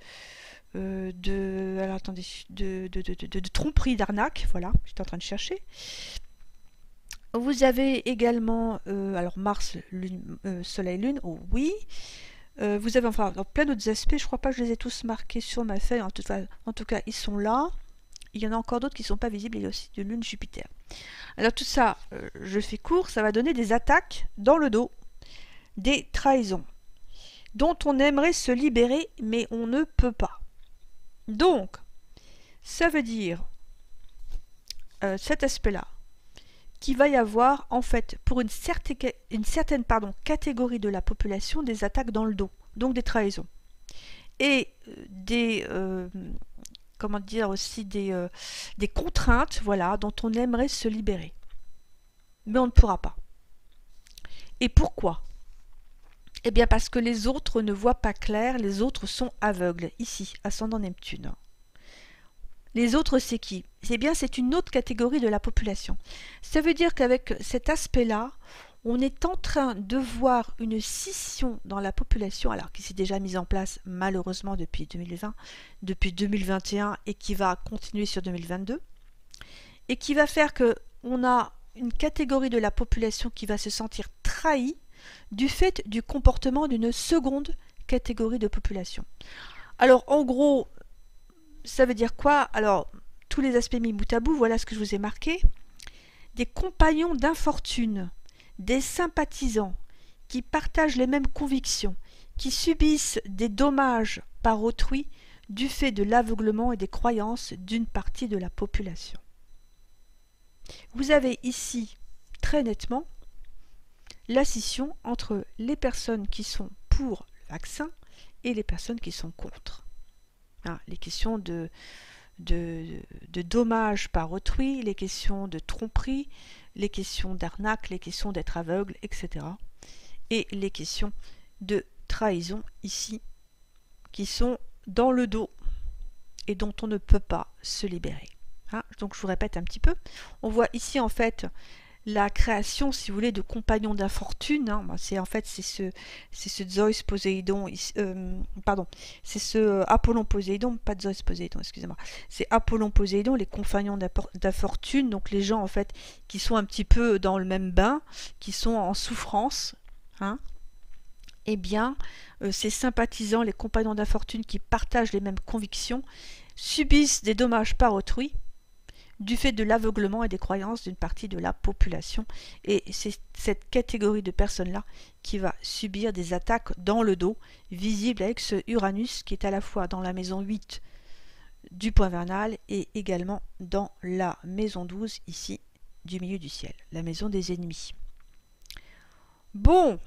tromperie, d'arnaque, voilà, j'étais en train de chercher. Vous avez également, alors Mars, Lune, Soleil, Lune, oh oui. Vous avez enfin plein d'autres aspects, je crois pas que je les ai tous marqués sur ma feuille, en tout cas ils sont là. Il y en a encore d'autres qui ne sont pas visibles, il y a aussi de Lune, Jupiter. Alors tout ça, je fais court, ça va donner des attaques dans le dos, des trahisons, dont on aimerait se libérer, mais on ne peut pas. Donc, ça veut dire cet aspect-là, qu'il va y avoir en fait pour une certaine catégorie de la population des attaques dans le dos, donc des trahisons. Et des contraintes voilà, dont on aimerait se libérer. Mais on ne pourra pas. Et pourquoi? Eh bien parce que les autres ne voient pas clair, les autres sont aveugles, ici, ascendant Neptune. Les autres, c'est qui? Eh bien, c'est une autre catégorie de la population. Ça veut dire qu'avec cet aspect-là, on est en train de voir une scission dans la population, alors qui s'est déjà mise en place malheureusement depuis 2020, depuis 2021 et qui va continuer sur 2022, et qui va faire qu'on a une catégorie de la population qui va se sentir trahie du fait du comportement d'une seconde catégorie de population. Alors en gros, ça veut dire quoi? Alors, tous les aspects mis bout à bout, voilà ce que je vous ai marqué. Des compagnons d'infortune, des sympathisants qui partagent les mêmes convictions, qui subissent des dommages par autrui du fait de l'aveuglement et des croyances d'une partie de la population. Vous avez ici, très nettement, la scission entre les personnes qui sont pour le vaccin et les personnes qui sont contre. Hein, les questions de dommages par autrui, les questions de tromperie, les questions d'arnaque, les questions d'être aveugle, etc. Et les questions de trahison ici, qui sont dans le dos et dont on ne peut pas se libérer. Hein, donc je vous répète un petit peu. On voit ici en fait la création, si vous voulez, de compagnons d'infortune. Hein. C'est en fait c'est ce Zeus Poséidon, c'est ce Apollon Poséidon, pas Zeus Poséidon, excusez-moi. C'est Apollon Poséidon, les compagnons d'infortune, donc les gens en fait qui sont un petit peu dans le même bain, qui sont en souffrance. Hein. Eh bien, ces sympathisants, les compagnons d'infortune qui partagent les mêmes convictions, subissent des dommages par autrui du fait de l'aveuglement et des croyances d'une partie de la population. Et c'est cette catégorie de personnes-là qui va subir des attaques dans le dos, visibles avec ce Uranus qui est à la fois dans la maison 8 du point vernal et également dans la maison 12 ici du milieu du ciel, la maison des ennemis. Bon,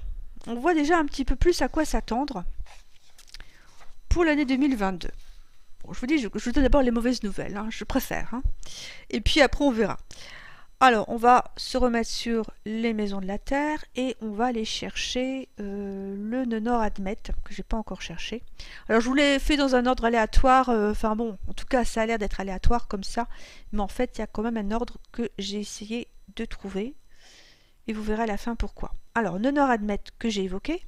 on voit déjà un petit peu plus à quoi s'attendre pour l'année 2022. Bon, je vous dis, je vous donne d'abord les mauvaises nouvelles, hein, je préfère. Hein. Et puis après, on verra. Alors, on va se remettre sur les maisons de la Terre et on va aller chercher le nœud nord Admet, que j'ai pas encore cherché. Alors, je vous l'ai fait dans un ordre aléatoire, enfin bon, en tout cas, ça a l'air d'être aléatoire comme ça, mais en fait, il y a quand même un ordre que j'ai essayé de trouver, et vous verrez à la fin pourquoi. Alors, nœud nord Admet que j'ai évoqué,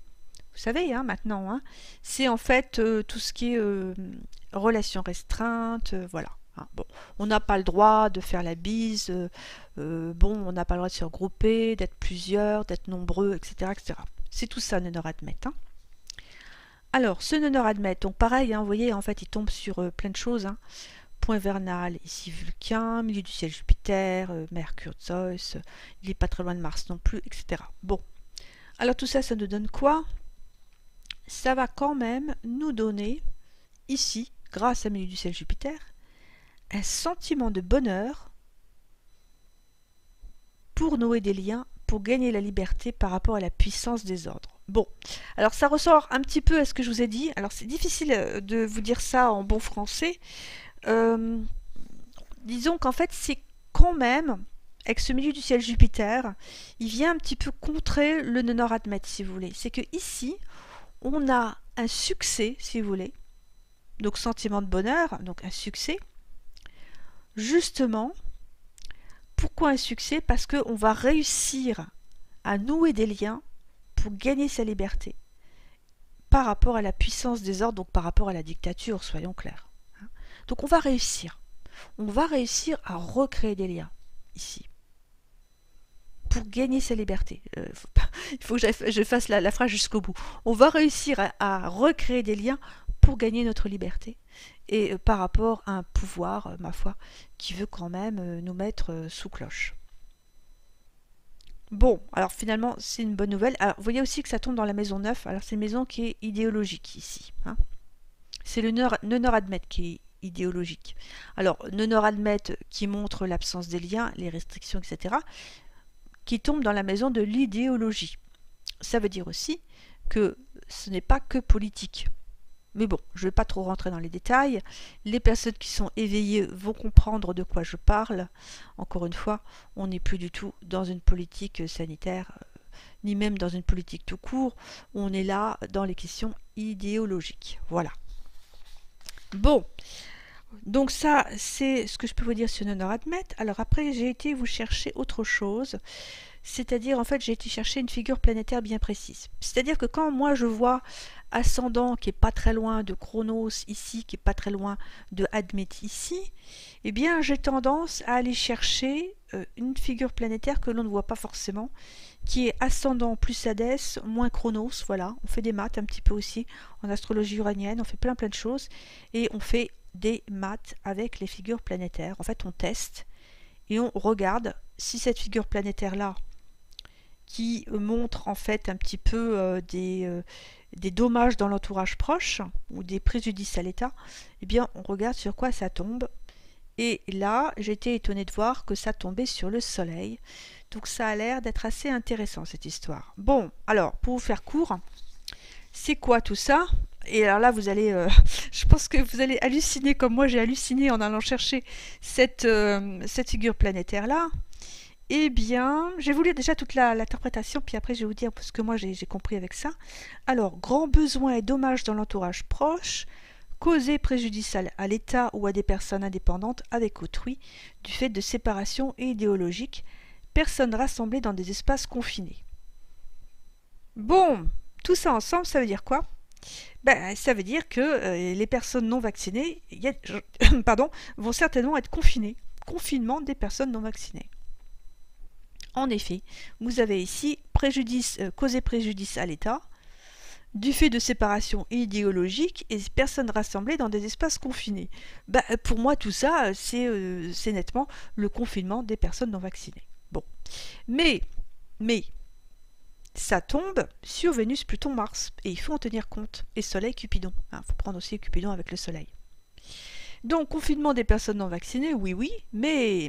vous savez, hein, maintenant, hein, c'est en fait tout ce qui est relations restreintes, voilà. Bon, on n'a pas le droit de faire la bise, bon, on n'a pas le droit de se regrouper, d'être plusieurs, d'être nombreux, etc. etc. C'est tout ça, nœud Admet. Hein. Alors, ce nœud Admet, donc pareil, hein, vous voyez, en fait, il tombe sur plein de choses. Hein. Point vernal, ici Vulcain, milieu du ciel Jupiter, Mercure, Zeus, il n'est pas très loin de Mars non plus, etc. Bon, alors tout ça, ça nous donne quoi? Ça va quand même nous donner, ici, grâce à milieu du ciel Jupiter, un sentiment de bonheur pour nouer des liens, pour gagner la liberté par rapport à la puissance des ordres. Bon, alors ça ressort un petit peu à ce que je vous ai dit. Alors c'est difficile de vous dire ça en bon français. Disons qu'en fait c'est quand même, avec ce milieu du ciel Jupiter, il vient un petit peu contrer le nœud nord Admet, si vous voulez. C'est que ici, on a un succès, si vous voulez, donc sentiment de bonheur, donc un succès. Justement, pourquoi un succès? Parce qu'on va réussir à nouer des liens pour gagner sa liberté par rapport à la puissance des ordres, donc par rapport à la dictature, soyons clairs. Donc on va réussir à recréer des liens ici pour gagner sa liberté. Il faut que je fasse la phrase jusqu'au bout. On va réussir à recréer des liens pour gagner notre liberté et par rapport à un pouvoir, ma foi, qui veut quand même nous mettre sous cloche. Bon, alors finalement, c'est une bonne nouvelle. Alors, vous voyez aussi que ça tombe dans la maison 9. Alors, c'est une maison qui est idéologique ici. Hein. C'est le nœud nord Admet qui est idéologique. Alors, nœud nord Admet qui montre l'absence des liens, les restrictions, etc., qui tombe dans la maison de l'idéologie. Ça veut dire aussi que ce n'est pas que politique. Mais bon, je ne vais pas trop rentrer dans les détails. Les personnes qui sont éveillées vont comprendre de quoi je parle. Encore une fois, on n'est plus du tout dans une politique sanitaire, ni même dans une politique tout court. On est là dans les questions idéologiques. Voilà. Bon, donc ça, c'est ce que je peux vous dire sur nœud nord Admet. Alors après, j'ai été vous chercher autre chose. C'est-à-dire, en fait, j'ai été chercher une figure planétaire bien précise. C'est-à-dire que quand moi je vois ascendant qui est pas très loin de Chronos ici, qui est pas très loin de Admet ici, eh bien j'ai tendance à aller chercher une figure planétaire que l'on ne voit pas forcément, qui est ascendant plus Hadès, moins Chronos, voilà. On fait des maths un petit peu aussi en astrologie uranienne, on fait plein de choses, et on fait des maths avec les figures planétaires. En fait, on teste et on regarde si cette figure planétaire-là, qui montre en fait un petit peu des dommages dans l'entourage proche ou des préjudices à l'État, eh bien on regarde sur quoi ça tombe. Et là, j'étais étonnée de voir que ça tombait sur le Soleil. Donc ça a l'air d'être assez intéressant cette histoire. Bon, alors pour vous faire court, c'est quoi tout ça? Et alors là, vous allez, je pense que vous allez halluciner comme moi j'ai halluciné en allant chercher cette figure planétaire-là. Eh bien, je vais vous lire déjà toute l'interprétation, puis après je vais vous dire ce que moi j'ai compris avec ça. Alors, grand besoin et dommage dans l'entourage proche, causer préjudice à l'État ou à des personnes indépendantes avec autrui, du fait de séparation idéologique, personnes rassemblées dans des espaces confinés. Bon, tout ça ensemble, ça veut dire quoi? Ben, ça veut dire que les personnes non vaccinées vont certainement être confinées. Confinement des personnes non vaccinées. En effet, vous avez ici causer préjudice à l'État, du fait de séparation idéologique et personnes rassemblées dans des espaces confinés. Bah, pour moi, tout ça, c'est nettement le confinement des personnes non vaccinées. Bon. Mais, ça tombe sur Vénus, Pluton, Mars, et il faut en tenir compte. Et Soleil, Cupidon. Il faut prendre aussi Cupidon avec le Soleil. Donc, confinement des personnes non vaccinées, oui, mais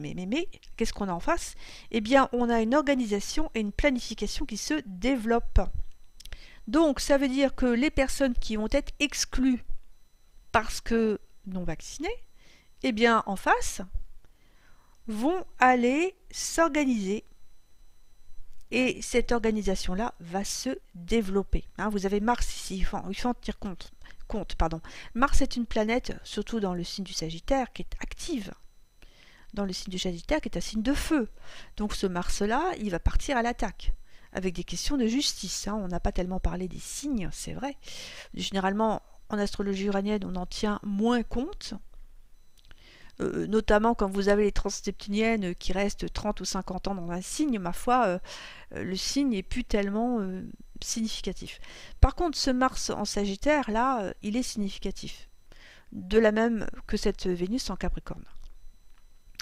qu'est-ce qu'on a en face? Eh bien, on a une organisation et une planification qui se développent. Donc, ça veut dire que les personnes qui vont être exclues parce que non vaccinés, eh bien en face, vont aller s'organiser. Et cette organisation-là va se développer. Hein, vous avez Mars ici, il faut en tenir compte. Mars est une planète, surtout dans le signe du Sagittaire, qui est active. Dans le signe du Sagittaire, qui est un signe de feu. Donc ce Mars-là, il va partir à l'attaque, avec des questions de justice. Hein. On n'a pas tellement parlé des signes, c'est vrai. Généralement, en astrologie uranienne, on en tient moins compte. Notamment quand vous avez les transseptuniennes qui restent 30 ou 50 ans dans un signe, ma foi, le signe n'est plus tellement significatif. Par contre, ce Mars en Sagittaire, là, il est significatif. De la même que cette Vénus en Capricorne.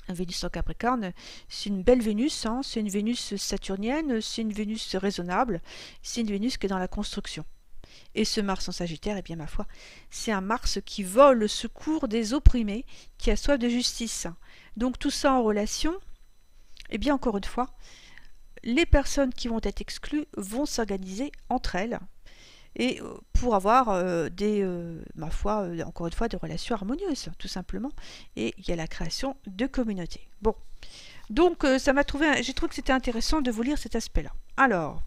Vénus en Capricorne, c'est une belle Vénus, hein, c'est une Vénus saturnienne, c'est une Vénus raisonnable, c'est une Vénus qui est dans la construction. Et ce Mars en Sagittaire, eh bien ma foi, c'est un Mars qui vole le secours des opprimés, qui a soif de justice. Donc tout ça en relation, eh bien encore une fois, les personnes qui vont être exclues vont s'organiser entre elles et pour avoir ma foi, encore une fois, des relations harmonieuses, tout simplement. Et il y a la création de communautés. Bon, donc j'ai trouvé que c'était intéressant de vous lire cet aspect-là. Alors,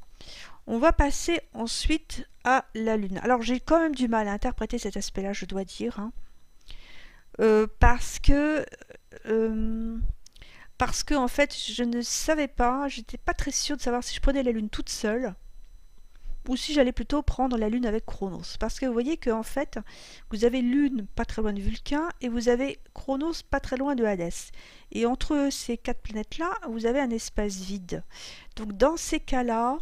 on va passer ensuite à la Lune. Alors j'ai quand même du mal à interpréter cet aspect-là, je dois dire, hein, parce que en fait je ne savais pas, j'étais pas très sûre de savoir si je prenais la Lune toute seule ou si j'allais plutôt prendre la Lune avec Chronos. Parce que vous voyez qu'en fait, vous avez Lune pas très loin de Vulcain et vous avez Chronos pas très loin de Hadès. Et entre ces quatre planètes-là, vous avez un espace vide. Donc dans ces cas-là,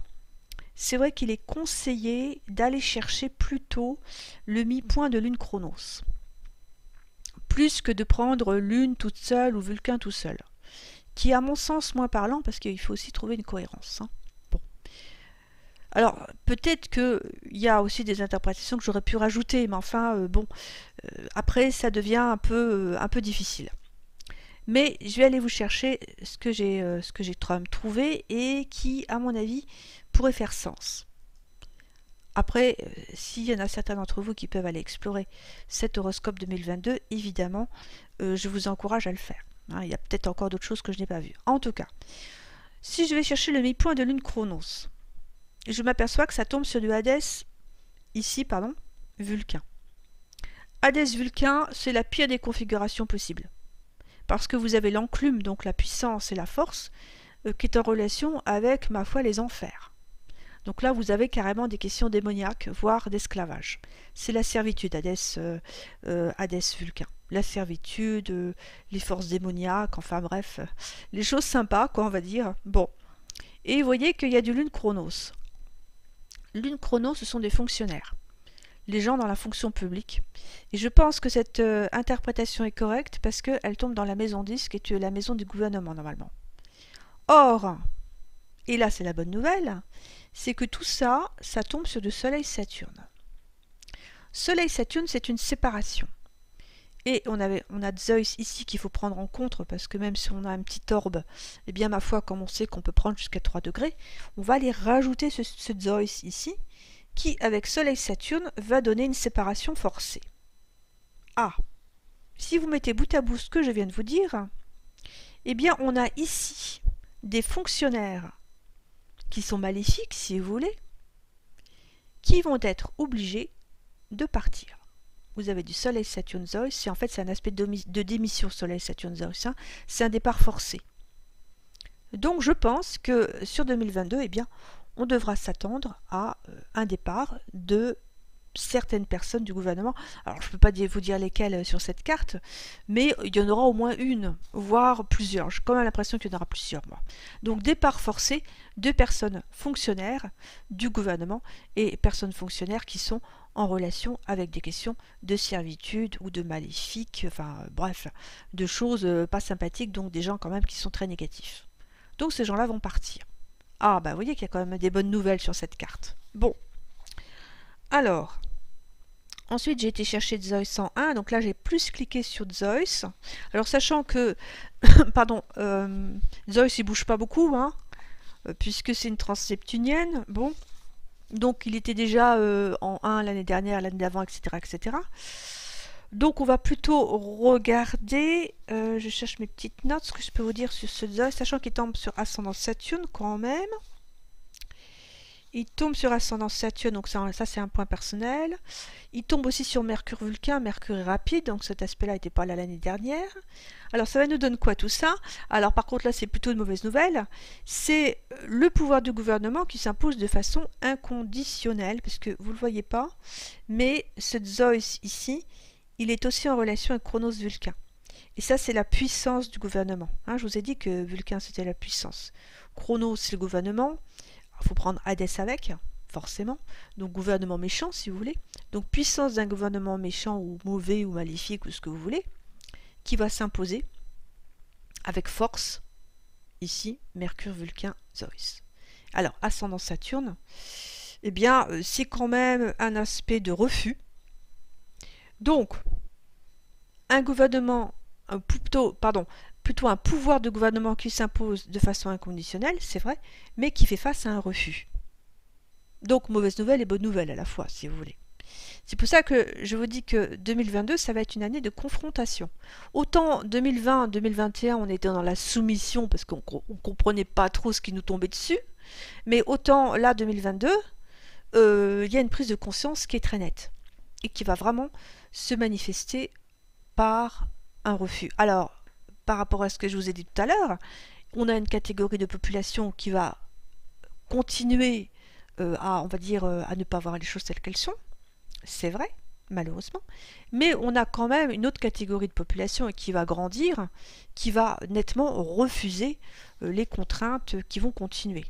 c'est vrai qu'il est conseillé d'aller chercher plutôt le mi-point de Lune Chronos, plus que de prendre Lune toute seule ou Vulcain tout seul, qui est à mon sens moins parlant parce qu'il faut aussi trouver une cohérence. Hein. Bon. Alors, peut-être qu'il y a aussi des interprétations que j'aurais pu rajouter, mais enfin, après, ça devient un peu difficile. Mais je vais aller vous chercher ce que j'ai trouvé et qui, à mon avis, pourrait faire sens. Après, s'il y en a certains d'entre vous qui peuvent aller explorer cet horoscope 2022, évidemment, je vous encourage à le faire. Hein, il y a peut-être encore d'autres choses que je n'ai pas vues. En tout cas, si je vais chercher le mi-point de Lune Chronos, je m'aperçois que ça tombe sur du Hadès, ici, pardon, Vulcain. Hadès Vulcain, c'est la pire des configurations possibles. Parce que vous avez l'enclume, donc la puissance et la force, qui est en relation avec, ma foi, les enfers. Donc là, vous avez carrément des questions démoniaques, voire d'esclavage. C'est la servitude, Hadès Vulcain. La servitude, les forces démoniaques, enfin bref, les choses sympas, quoi, on va dire. Bon. Et vous voyez qu'il y a du Lune Chronos. Lune Chronos, ce sont des fonctionnaires. Les gens dans la fonction publique. Et je pense que cette interprétation est correcte parce qu'elle tombe dans la maison 10, qui est la maison du gouvernement, normalement. Or, et là c'est la bonne nouvelle, c'est que tout ça, ça tombe sur le Soleil-Saturne. Soleil-Saturne, c'est une séparation. Et on a Zeus ici qu'il faut prendre en compte, parce que même si on a un petit orbe, eh bien ma foi, comme on sait qu'on peut prendre jusqu'à 3 degrés, on va aller rajouter ce Zeus ici, qui, avec Soleil-Saturne, va donner une séparation forcée. Ah, si vous mettez bout à bout ce que je viens de vous dire, eh bien on a ici des fonctionnaires qui sont maléfiques, si vous voulez, qui vont être obligés de partir. Vous avez du Soleil-Saturne-Zeus, et en fait c'est un aspect de démission Soleil-Saturne-Zeus, hein, c'est un départ forcé. Donc je pense que sur 2022, eh bien, on devra s'attendre à un départ de certaines personnes du gouvernement. Alors je ne peux pas vous dire lesquelles sur cette carte, mais il y en aura au moins une, voire plusieurs. J'ai quand même l'impression qu'il y en aura plusieurs, moi. Donc départ forcé de personnes fonctionnaires du gouvernement et personnes fonctionnaires qui sont en relation avec des questions de servitude ou de maléfiques, enfin bref, de choses pas sympathiques, donc des gens quand même qui sont très négatifs. Donc ces gens-là vont partir. Ah, bah vous voyez qu'il y a quand même des bonnes nouvelles sur cette carte. Bon. Alors, ensuite j'ai été chercher Zeus en 1, donc là j'ai plus cliqué sur Zeus. Alors sachant que, pardon, Zeus il bouge pas beaucoup, hein, puisque c'est une transseptunienne, bon. Donc il était déjà en 1 l'année dernière, l'année d'avant, etc., etc. Donc on va plutôt regarder, je cherche mes petites notes, ce que je peux vous dire sur ce Zeus, sachant qu'il tombe sur ascendant Saturne quand même. Il tombe sur ascendant Saturne, donc ça c'est un point personnel. Il tombe aussi sur Mercure Vulcain, Mercure est rapide, donc cet aspect-là n'était pas là l'année dernière. Alors ça va nous donner quoi tout ça? Alors par contre là c'est plutôt une mauvaise nouvelle. C'est le pouvoir du gouvernement qui s'impose de façon inconditionnelle, parce que vous ne le voyez pas, mais ce Zeus ici, il est aussi en relation avec Chronos Vulcain. Et ça c'est la puissance du gouvernement. Hein, je vous ai dit que Vulcain c'était la puissance. Chronos c'est le gouvernement. Il faut prendre Hadès avec, forcément. Donc gouvernement méchant, si vous voulez. Donc puissance d'un gouvernement méchant ou mauvais ou maléfique ou ce que vous voulez, qui va s'imposer avec force, ici, Mercure, Vulcain, Zeus. Alors, ascendant Saturne, eh bien, c'est quand même un aspect de refus. Donc, un gouvernement, plutôt un pouvoir de gouvernement qui s'impose de façon inconditionnelle, c'est vrai, mais qui fait face à un refus. Donc mauvaise nouvelle et bonne nouvelle à la fois, si vous voulez. C'est pour ça que je vous dis que 2022, ça va être une année de confrontation. Autant 2020-2021, on était dans la soumission parce qu'on ne comprenait pas trop ce qui nous tombait dessus, mais autant là, 2022, il y a une prise de conscience qui est très nette et qui va vraiment se manifester par un refus. Alors, par rapport à ce que je vous ai dit tout à l'heure, on a une catégorie de population qui va continuer à, on va dire, à ne pas voir les choses telles qu'elles sont. C'est vrai, malheureusement. Mais on a quand même une autre catégorie de population qui va grandir, qui va nettement refuser les contraintes qui vont continuer.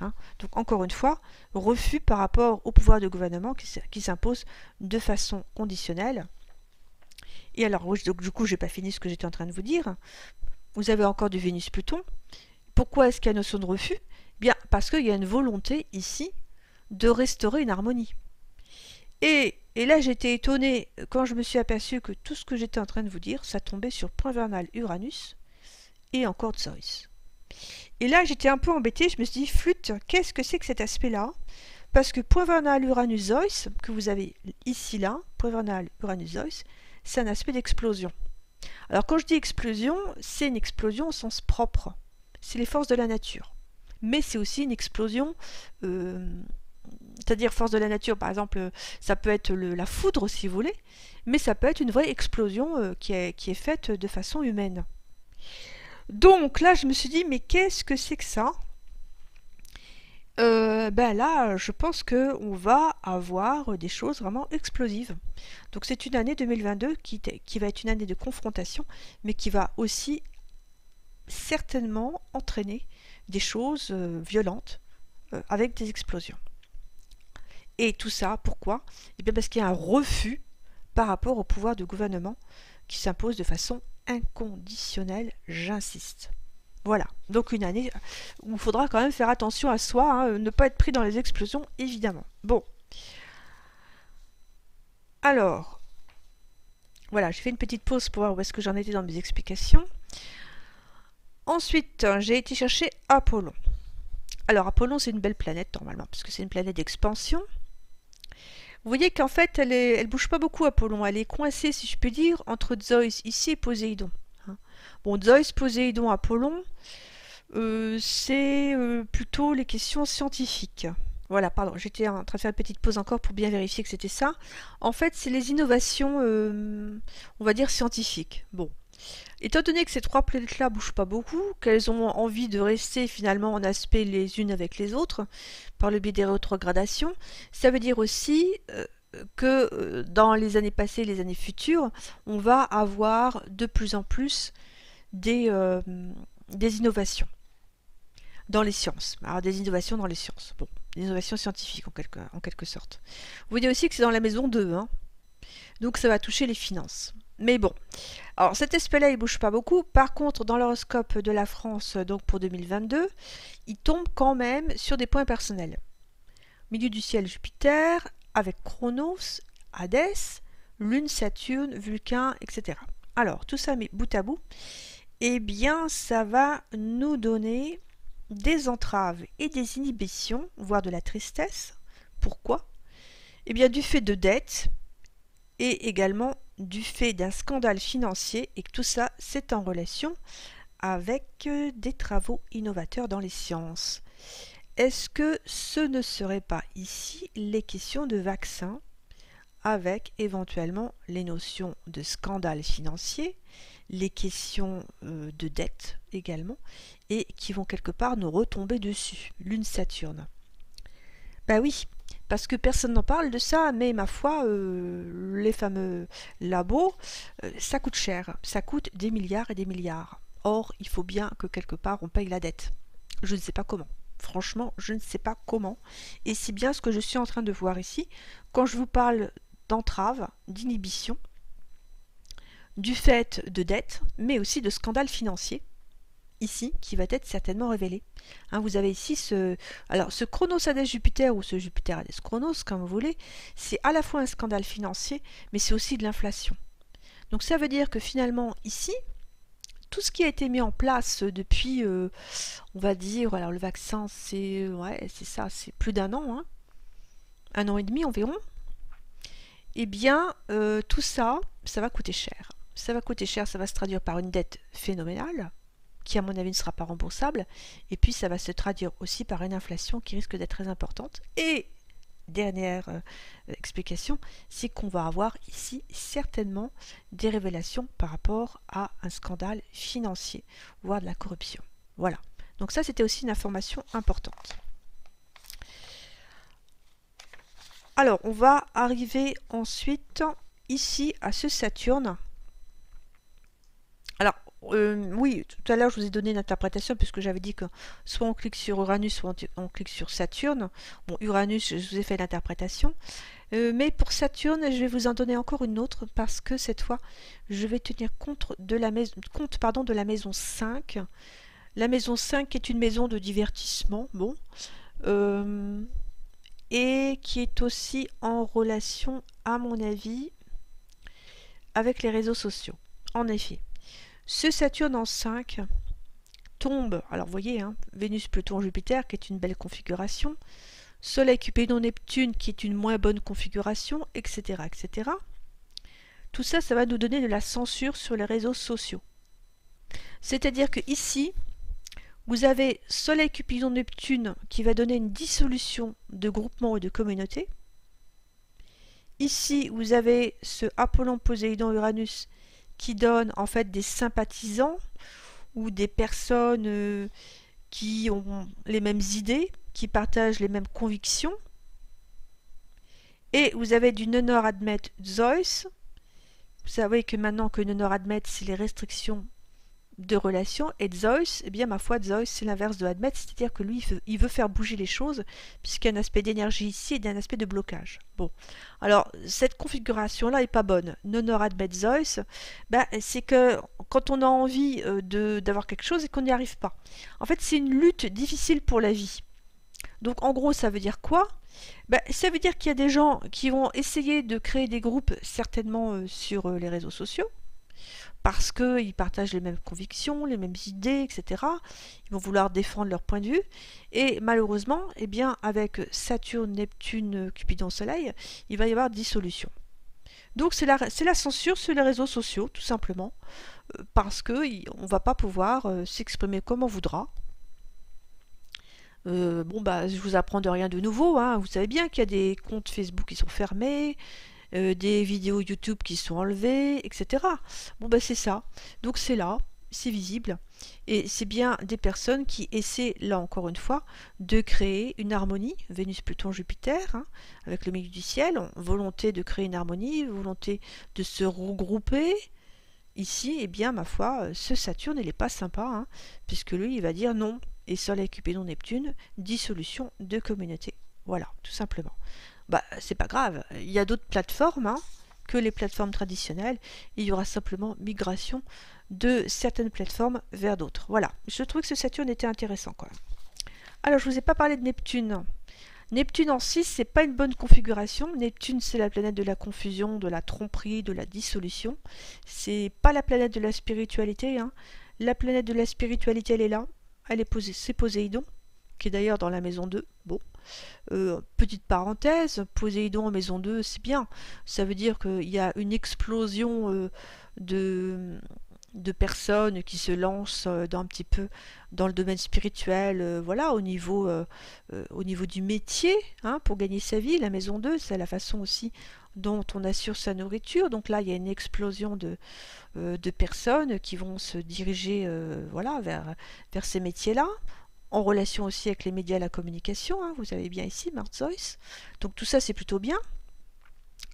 Hein. Donc encore une fois, refus par rapport au pouvoir de gouvernement qui s'impose de façon conditionnelle. Et alors, donc, du coup, je n'ai pas fini ce que j'étais en train de vous dire. Vous avez encore du Vénus-Pluton. Pourquoi est-ce qu'il y a une notion de refus? Bien, parce qu'il y a une volonté ici de restaurer une harmonie. Et là, j'étais étonnée quand je me suis aperçue que tout ce que j'étais en train de vous dire, ça tombait sur point vernal Uranus et encore Zeus. Et là, j'étais un peu embêtée, je me suis dit, flûte, qu'est-ce que c'est que cet aspect-là? Parce que point vernal Uranus-Zeus, que vous avez ici, là, point vernal Uranus-Zeus, c'est un aspect d'explosion. Alors quand je dis explosion, c'est une explosion au sens propre. C'est les forces de la nature. Mais c'est aussi une explosion, c'est-à-dire force de la nature, par exemple, ça peut être la foudre si vous voulez, mais ça peut être une vraie explosion qui est faite de façon humaine. Donc là, je me suis dit, mais qu'est-ce que c'est que ça? Ben là, je pense qu'on va avoir des choses vraiment explosives. Donc c'est une année 2022 qui va être une année de confrontation, mais qui va aussi certainement entraîner des choses violentes avec des explosions. Et tout ça, pourquoi? Eh bien parce qu'il y a un refus par rapport au pouvoir du gouvernement qui s'impose de façon inconditionnelle, j'insiste. Voilà, donc une année où il faudra quand même faire attention à soi, hein, ne pas être pris dans les explosions, évidemment. Bon. Alors, voilà, j'ai fait une petite pause pour voir où est-ce que j'en étais dans mes explications. Ensuite, j'ai été chercher Apollon. Alors, Apollon, c'est une belle planète, normalement, parce que c'est une planète d'expansion. Vous voyez qu'en fait, elle bouge pas beaucoup, Apollon. Elle est coincée, si je puis dire, entre Zeus ici et Poséidon. Bon, Zeus, Poséidon, Apollon, c'est plutôt les questions scientifiques. Voilà, pardon, j'étais en train de faire une petite pause encore pour bien vérifier que c'était ça. En fait, c'est les innovations, on va dire, scientifiques. Bon. Étant donné que ces trois planètes-là bougent pas beaucoup, qu'elles ont envie de rester finalement en aspect les unes avec les autres, par le biais des rétrogradations, ça veut dire aussi que dans les années passées, les années futures, on va avoir de plus en plus des innovations dans les sciences. Alors des innovations dans les sciences. Bon, des innovations scientifiques en quelque sorte. Vous voyez aussi que c'est dans la maison 2, hein. Donc ça va toucher les finances. Mais bon, alors cet aspect-là, il bouge pas beaucoup. Par contre, dans l'horoscope de la France, donc pour 2022, il tombe quand même sur des points personnels. Milieu du ciel, Jupiter, avec Chronos, Hadès, Lune, Saturne, Vulcain, etc. Alors, tout ça mis bout à bout, eh bien, ça va nous donner des entraves et des inhibitions, voire de la tristesse. Pourquoi? Eh bien, du fait de dettes et également du fait d'un scandale financier et que tout ça, c'est en relation avec des travaux innovateurs dans les sciences. Est-ce que ce ne serait pas ici les questions de vaccins avec éventuellement les notions de scandale financier, les questions de dette également, et qui vont quelque part nous retomber dessus, Lune Saturne. Bah oui, parce que personne n'en parle de ça, mais ma foi, les fameux labos, ça coûte cher, ça coûte des milliards et des milliards. Or, il faut bien que quelque part on paye la dette. Je ne sais pas comment. Franchement, je ne sais pas comment. Et c'est bien ce que je suis en train de voir ici. Quand je vous parle d'entrave, d'inhibition, du fait de dette, mais aussi de scandale financier, ici, qui va être certainement révélé. Hein, vous avez ici ce Chronos Hadès Jupiter, ou ce Jupiter Hadès Chronos, comme vous voulez, c'est à la fois un scandale financier, mais c'est aussi de l'inflation. Donc ça veut dire que finalement, ici, tout ce qui a été mis en place depuis, on va dire, alors le vaccin, c'est ça, c'est plus d'un an, hein, 1 an et demi environ, eh bien, tout ça, ça va coûter cher. Ça va coûter cher, ça va se traduire par une dette phénoménale, qui à mon avis ne sera pas remboursable, et puis ça va se traduire aussi par une inflation qui risque d'être très importante. Et dernière explication, c'est qu'on va avoir ici certainement des révélations par rapport à un scandale financier, voire de la corruption. Voilà. Donc ça, c'était aussi une information importante. Alors, on va arriver ensuite ici à ce Saturne. Alors, oui, tout à l'heure je vous ai donné une interprétation puisque j'avais dit que soit on clique sur Uranus, soit on clique sur Saturne. Bon, Uranus, je vous ai fait l'interprétation. Mais pour Saturne, je vais vous en donner encore une autre parce que cette fois, je vais tenir compte de la maison 5. La maison 5 est une maison de divertissement, bon, et qui est aussi en relation, à mon avis, avec les réseaux sociaux. En effet. Ce Saturne en 5 tombe, alors vous voyez, hein, Vénus, Pluton, Jupiter, qui est une belle configuration, Soleil, Cupidon, Neptune, qui est une moins bonne configuration, etc., etc. Tout ça, ça va nous donner de la censure sur les réseaux sociaux. C'est-à-dire que ici, vous avez Soleil, Cupidon, Neptune, qui va donner une dissolution de groupements et de communautés. Ici, vous avez ce Apollon, Poséidon, Uranus, qui donne en fait des sympathisants ou des personnes qui ont les mêmes idées, qui partagent les mêmes convictions. Et vous avez du Nonor Admet Zeus. Vous savez que maintenant que Nonor Admet, c'est les restrictions de relations, et Zeus, eh bien ma foi, Zeus c'est l'inverse de Admet, c'est-à-dire que lui il veut faire bouger les choses puisqu'il y a un aspect d'énergie ici et un aspect de blocage. Bon, alors cette configuration là est pas bonne. Nonor Admet Zeus, ben, c'est que quand on a envie d'avoir quelque chose et qu'on n'y arrive pas. En fait c'est une lutte difficile pour la vie. Donc en gros ça veut dire quoi? Ben, ça veut dire qu'il y a des gens qui vont essayer de créer des groupes certainement sur les réseaux sociaux, parce qu'ils partagent les mêmes convictions, les mêmes idées, etc. Ils vont vouloir défendre leur point de vue. Et malheureusement, eh bien, avec Saturne, Neptune, Cupidon, Soleil, il va y avoir dissolution. Donc c'est la censure sur les réseaux sociaux, tout simplement, parce qu'on ne va pas pouvoir s'exprimer comme on voudra. Bon, bah, je vous apprends de rien de nouveau, hein. Vous savez bien qu'il y a des comptes Facebook qui sont fermés, des vidéos YouTube qui sont enlevées, etc. Bon ben c'est ça. Donc c'est là, c'est visible. Et c'est bien des personnes qui essaient, là encore une fois, de créer une harmonie, Vénus, Pluton, Jupiter, hein, avec le milieu du ciel, volonté de créer une harmonie, volonté de se regrouper. Ici, eh bien, ma foi, ce Saturne, il n'est pas sympa, hein, puisque lui, il va dire non. Et Soleil, Cupidon, Neptune, dissolution de communauté. Voilà, tout simplement. Bah, c'est pas grave, il y a d'autres plateformes hein, que les plateformes traditionnelles, il y aura simplement migration de certaines plateformes vers d'autres. Voilà, je trouvais que ce Saturne était intéressant quand même. Alors, je vous ai pas parlé de Neptune. Neptune en 6, c'est pas une bonne configuration. Neptune, c'est la planète de la confusion, de la tromperie, de la dissolution. C'est pas la planète de la spiritualité. Hein. La planète de la spiritualité, elle est là. Elle est posée, c'est Poséidon, qui est d'ailleurs dans la maison 2. Bon, petite parenthèse, Poséidon en maison 2, c'est bien. Ça veut dire qu'il y a une explosion de personnes qui se lancent dans un petit peu dans le domaine spirituel, voilà, au niveau du métier, hein, pour gagner sa vie. La maison 2, c'est la façon aussi dont on assure sa nourriture. Donc là, il y a une explosion de personnes qui vont se diriger voilà, vers ces métiers-là, en relation aussi avec les médias et la communication, hein, vous avez bien ici, Mars Joyce. Donc tout ça, c'est plutôt bien.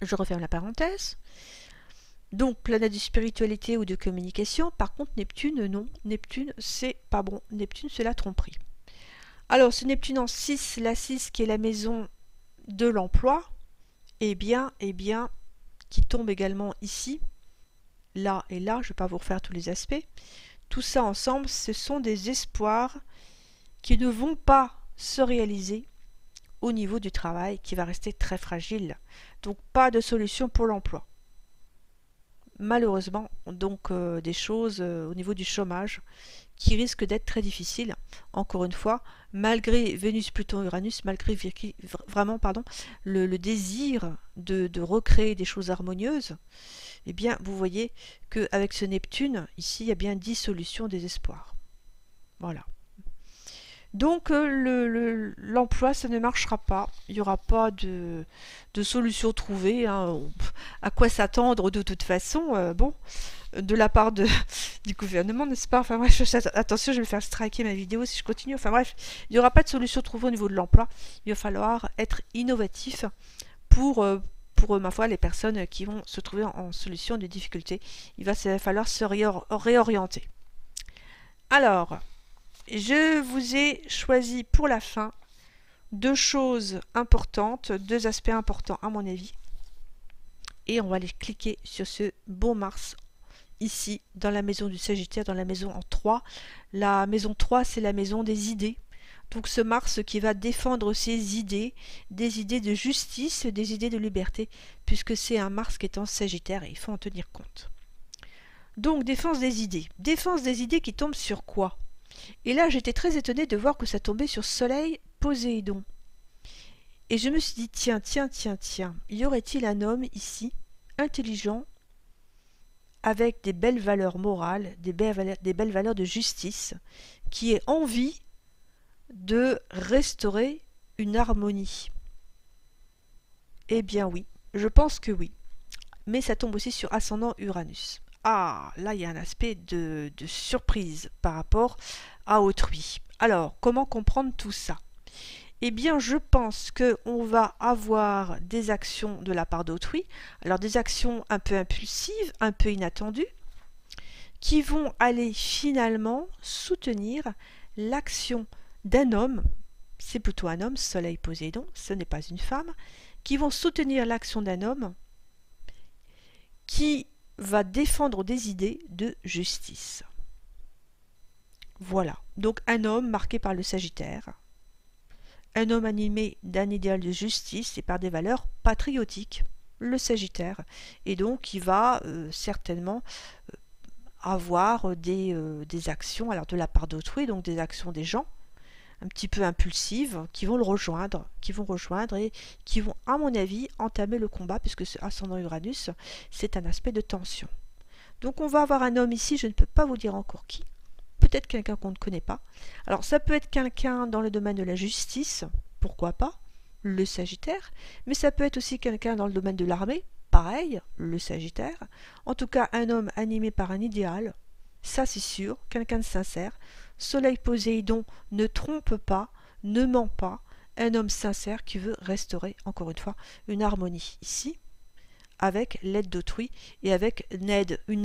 Je referme la parenthèse. Donc, planète de spiritualité ou de communication. Par contre, Neptune, non. Neptune, c'est pas bon. Neptune, c'est la tromperie. Alors, ce Neptune en 6, la 6 qui est la maison de l'emploi, eh bien, qui tombe également ici, là et là, je ne vais pas vous refaire tous les aspects. Tout ça ensemble, ce sont des espoirs qui ne vont pas se réaliser au niveau du travail, qui va rester très fragile. Donc, pas de solution pour l'emploi. Malheureusement, donc des choses au niveau du chômage qui risquent d'être très difficiles. Encore une fois, malgré Vénus, Pluton, Uranus, malgré vraiment le désir de recréer des choses harmonieuses, eh bien, vous voyez qu'avec ce Neptune, ici, il y a bien dissolution des espoirs. Voilà. Donc l'emploi, ça ne marchera pas. Il n'y aura pas de solution trouvée, hein. À quoi s'attendre de toute façon, bon, de la part du gouvernement, n'est-ce pas? Enfin bref, attention, je vais me faire striker ma vidéo si je continue. Enfin bref, il n'y aura pas de solution trouvée au niveau de l'emploi. Il va falloir être innovatif pour ma foi, les personnes qui vont se trouver en solution de difficultés. Il va falloir se réorienter. Alors, je vous ai choisi pour la fin deux choses importantes, deux aspects importants à mon avis. Et on va aller cliquer sur ce beau Mars ici, dans la maison du Sagittaire, dans la maison en 3. La maison 3, c'est la maison des idées. Donc ce Mars qui va défendre ses idées, des idées de justice, des idées de liberté, puisque c'est un Mars qui est en Sagittaire et il faut en tenir compte. Donc défense des idées qui tombent sur quoi? Et là, j'étais très étonnée de voir que ça tombait sur Soleil Poséidon. Et je me suis dit, tiens, y aurait-il un homme ici, intelligent, avec des belles valeurs morales, des belles valeurs de justice, qui ait envie de restaurer une harmonie? Eh bien oui, je pense que oui. Mais ça tombe aussi sur ascendant Uranus. Ah, là, il y a un aspect de surprise par rapport à autrui. Alors, comment comprendre tout ça? Eh bien, je pense qu'on va avoir des actions de la part d'autrui, alors des actions un peu impulsives, un peu inattendues, qui vont aller finalement soutenir l'action d'un homme, c'est plutôt un homme, Soleil Poséidon, ce n'est pas une femme, qui vont soutenir l'action d'un homme qui va défendre des idées de justice. Voilà, donc un homme marqué par le Sagittaire, un homme animé d'un idéal de justice et par des valeurs patriotiques, le Sagittaire, et donc il va certainement avoir des actions, alors de la part d'autrui, donc des actions des gens, un petit peu impulsives, qui vont le rejoindre, et qui vont, à mon avis, entamer le combat, puisque ce ascendant Uranus, c'est un aspect de tension. Donc on va avoir un homme ici, je ne peux pas vous dire encore qui, peut-être quelqu'un qu'on ne connaît pas. Alors ça peut être quelqu'un dans le domaine de la justice, pourquoi pas, le Sagittaire, mais ça peut être aussi quelqu'un dans le domaine de l'armée, pareil, le Sagittaire. En tout cas, un homme animé par un idéal, ça c'est sûr, quelqu'un de sincère. Soleil Poséidon ne trompe pas, ne ment pas, un homme sincère qui veut restaurer, encore une fois, une harmonie ici, avec l'aide d'autrui et avec une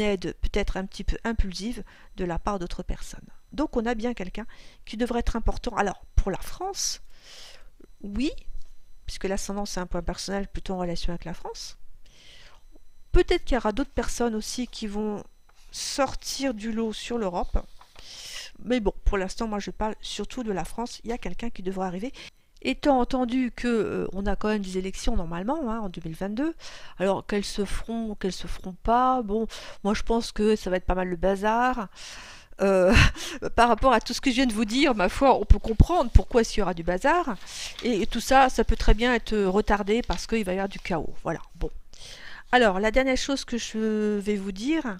aide peut-être un petit peu impulsive de la part d'autres personnes. Donc on a bien quelqu'un qui devrait être important. Alors pour la France, oui, puisque l'ascendant c'est un point personnel plutôt en relation avec la France. Peut-être qu'il y aura d'autres personnes aussi qui vont sortir du lot sur l'Europe. Mais bon, pour l'instant, moi je parle surtout de la France. Il y a quelqu'un qui devrait arriver. Étant entendu que on a quand même des élections normalement hein, en 2022, alors qu'elles se feront pas, bon, moi je pense que ça va être pas mal le bazar. euh, par rapport à tout ce que je viens de vous dire, ma foi, on peut comprendre pourquoi il y aura du bazar. Et tout ça, ça peut très bien être retardé parce qu'il va y avoir du chaos. Voilà, bon. Alors, la dernière chose que je vais vous dire,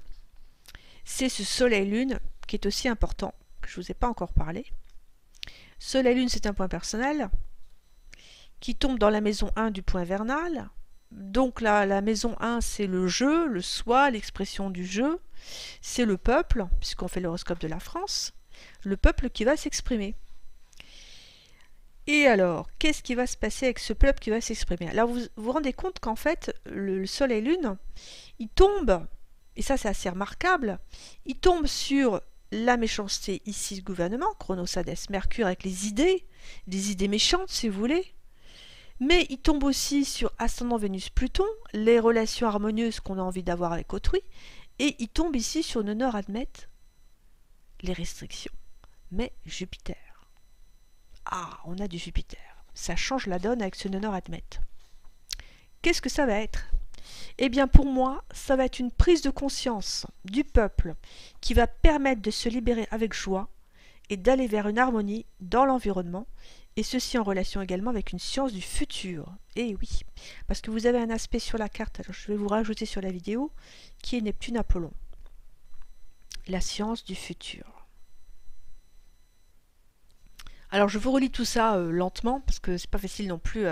c'est ce Soleil-Lune, qui est aussi important, que je ne vous ai pas encore parlé. Soleil-Lune, c'est un point personnel qui tombe dans la maison 1 du point vernal. Donc là, la maison 1, c'est le jeu, le soi, l'expression du jeu. C'est le peuple, puisqu'on fait l'horoscope de la France, le peuple qui va s'exprimer. Et alors, qu'est-ce qui va se passer avec ce peuple qui va s'exprimer? Alors, vous vous rendez compte qu'en fait, le Soleil-Lune, il tombe, et ça c'est assez remarquable, il tombe sur la méchanceté ici du gouvernement, Chronos Hadès, Mercure avec les idées méchantes si vous voulez, mais il tombe aussi sur ascendant Vénus-Pluton, les relations harmonieuses qu'on a envie d'avoir avec autrui, et il tombe ici sur le nord admette les restrictions. Mais Jupiter. Ah, on a du Jupiter. Ça change la donne avec ce nord admette. Qu'est-ce que ça va être? Eh bien pour moi, ça va être une prise de conscience du peuple qui va permettre de se libérer avec joie et d'aller vers une harmonie dans l'environnement, et ceci en relation également avec une science du futur. Et oui, parce que vous avez un aspect sur la carte, alors je vais vous rajouter sur la vidéo, qui est Neptune-Apollon. La science du futur. Alors je vous relis tout ça lentement, parce que c'est pas facile non plus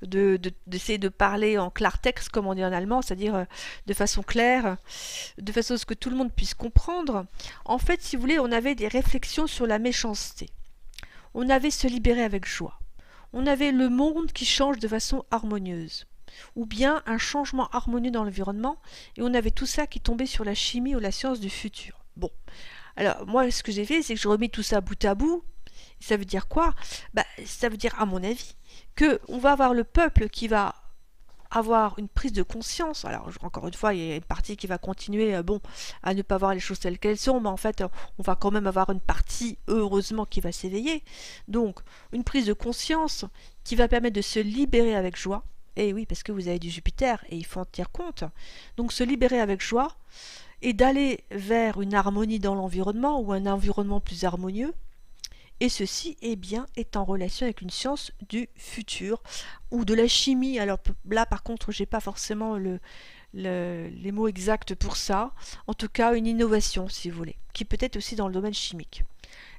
d'essayer de parler en klartext, comme on dit en allemand, c'est-à-dire de façon claire, de façon à ce que tout le monde puisse comprendre. En fait, si vous voulez, on avait des réflexions sur la méchanceté. On avait se libérer avec joie. On avait le monde qui change de façon harmonieuse. Ou bien un changement harmonieux dans l'environnement, et on avait tout ça qui tombait sur la chimie ou la science du futur. Bon, alors moi ce que j'ai fait, c'est que je remets tout ça bout à bout. Ça veut dire quoi? Ça veut dire, à mon avis, que on va avoir le peuple qui va avoir une prise de conscience. Alors encore une fois, il y a une partie qui va continuer à ne pas voir les choses telles qu'elles sont, mais en fait on va quand même avoir une partie heureusement qui va s'éveiller. Donc une prise de conscience qui va permettre de se libérer avec joie. Et oui, parce que vous avez du Jupiter et il faut en tenir compte. Donc se libérer avec joie et d'aller vers une harmonie dans l'environnement ou un environnement plus harmonieux. Et ceci est en relation avec une science du futur ou de la chimie. Alors là par contre j'ai pas forcément les mots exacts pour ça. En tout cas une innovation si vous voulez, qui peut être aussi dans le domaine chimique.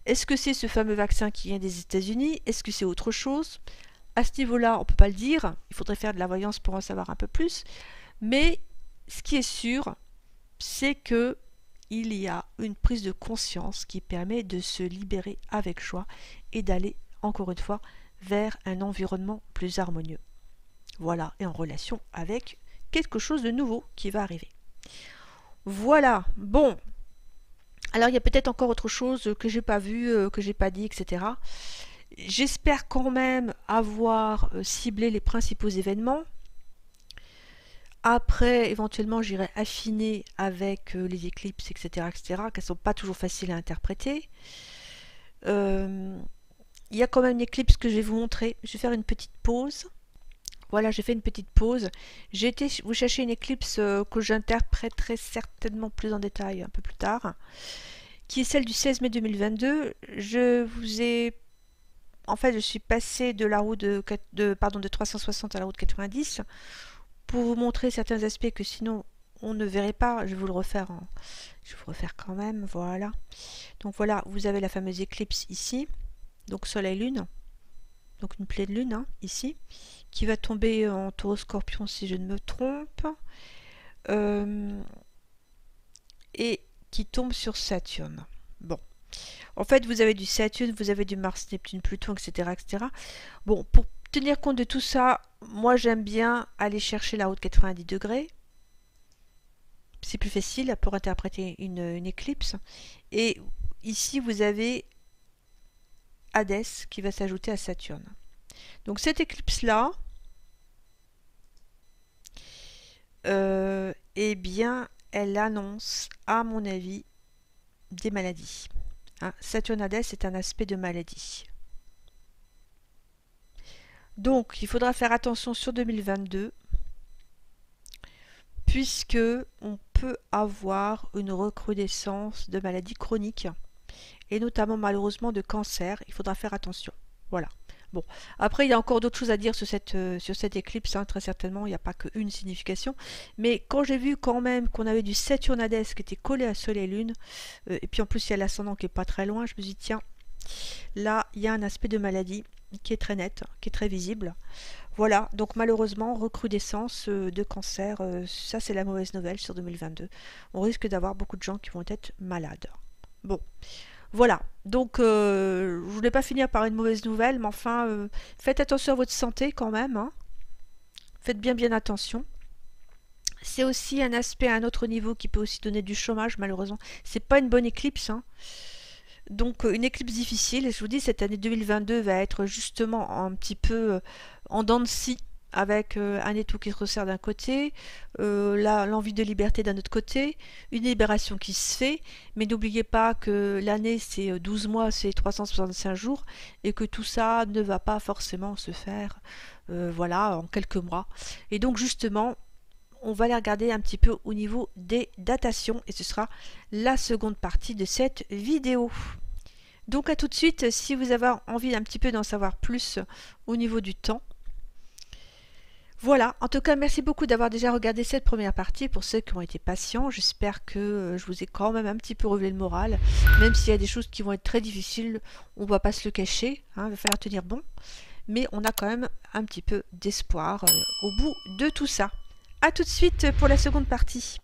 Est-ce que c'est ce fameux vaccin qui vient des États-Unis? Est-ce que c'est autre chose? À ce niveau-là on ne peut pas le dire, il faudrait faire de la voyance pour en savoir un peu plus. Mais ce qui est sûr, c'est que il y a une prise de conscience qui permet de se libérer avec joie et d'aller, encore une fois, vers un environnement plus harmonieux. Voilà, et en relation avec quelque chose de nouveau qui va arriver. Voilà, bon. Alors il y a peut-être encore autre chose que j'ai pas vu, que j'ai pas dit, etc. J'espère quand même avoir ciblé les principaux événements. Après, éventuellement, j'irai affiner avec les éclipses, etc., qu'elles ne sont pas toujours faciles à interpréter. Il y a quand même une éclipse que je vais vous montrer. Je vais faire une petite pause. Voilà, j'ai fait une petite pause. J'ai été vous chercher une éclipse que j'interpréterai certainement plus en détail un peu plus tard, qui est celle du 16 mai 2022. En fait, je suis passée de la route de 360 à la route 90, pour vous montrer certains aspects que sinon on ne verrait pas. Je vais vous le refaire je vais vous refaire quand même, voilà. Donc voilà, vous avez la fameuse éclipse ici, donc soleil lune, donc une pleine lune ici, qui va tomber en taureau scorpion si je ne me trompe, et qui tombe sur Saturne. Bon, en fait vous avez du Saturne, vous avez du Mars, Neptune, Pluton, etc., etc. Bon, pour tenir compte de tout ça, moi j'aime bien aller chercher la route 90 degrés. C'est plus facile pour interpréter une éclipse. Et ici vous avez Hadès qui va s'ajouter à Saturne. Donc cette éclipse là, eh bien elle annonce à mon avis des maladies. Saturne-Hadès est un aspect de maladie. Donc, il faudra faire attention sur 2022, puisque on peut avoir une recrudescence de maladies chroniques et notamment malheureusement de cancer. Il faudra faire attention. Voilà. Bon, après il y a encore d'autres choses à dire sur cette éclipse, hein, très certainement, il n'y a pas qu'une signification. Mais quand j'ai vu quand même qu'on avait du Saturnales qui était collé à Soleil et Lune, et puis en plus il y a l'ascendant qui est pas très loin, je me suis dit tiens, là il y a un aspect de maladie qui est très net, qui est très visible. Voilà, donc malheureusement, recrudescence de cancer, ça c'est la mauvaise nouvelle sur 2022. On risque d'avoir beaucoup de gens qui vont être malades. Bon, voilà, donc je voulais pas finir par une mauvaise nouvelle, mais enfin, faites attention à votre santé quand même, hein. Faites bien attention. C'est aussi un aspect à un autre niveau qui peut aussi donner du chômage, malheureusement. C'est pas une bonne éclipse, hein. Donc une éclipse difficile, et je vous dis, cette année 2022 va être justement un petit peu en dents de scie, avec un étau qui se resserre d'un côté, l'envie de liberté d'un autre côté, une libération qui se fait, mais n'oubliez pas que l'année c'est 12 mois, c'est 365 jours, et que tout ça ne va pas forcément se faire voilà, en quelques mois. Et donc justement, on va aller regarder un petit peu au niveau des datations, et ce sera la seconde partie de cette vidéo. Donc à tout de suite, si vous avez envie d'un petit peu d'en savoir plus au niveau du temps. Voilà, en tout cas merci beaucoup d'avoir déjà regardé cette première partie pour ceux qui ont été patients. J'espère que je vous ai quand même un petit peu relevé le moral, même s'il y a des choses qui vont être très difficiles, on ne va pas se le cacher, hein, il va falloir tenir bon. Mais on a quand même un petit peu d'espoir au bout de tout ça. A tout de suite pour la seconde partie.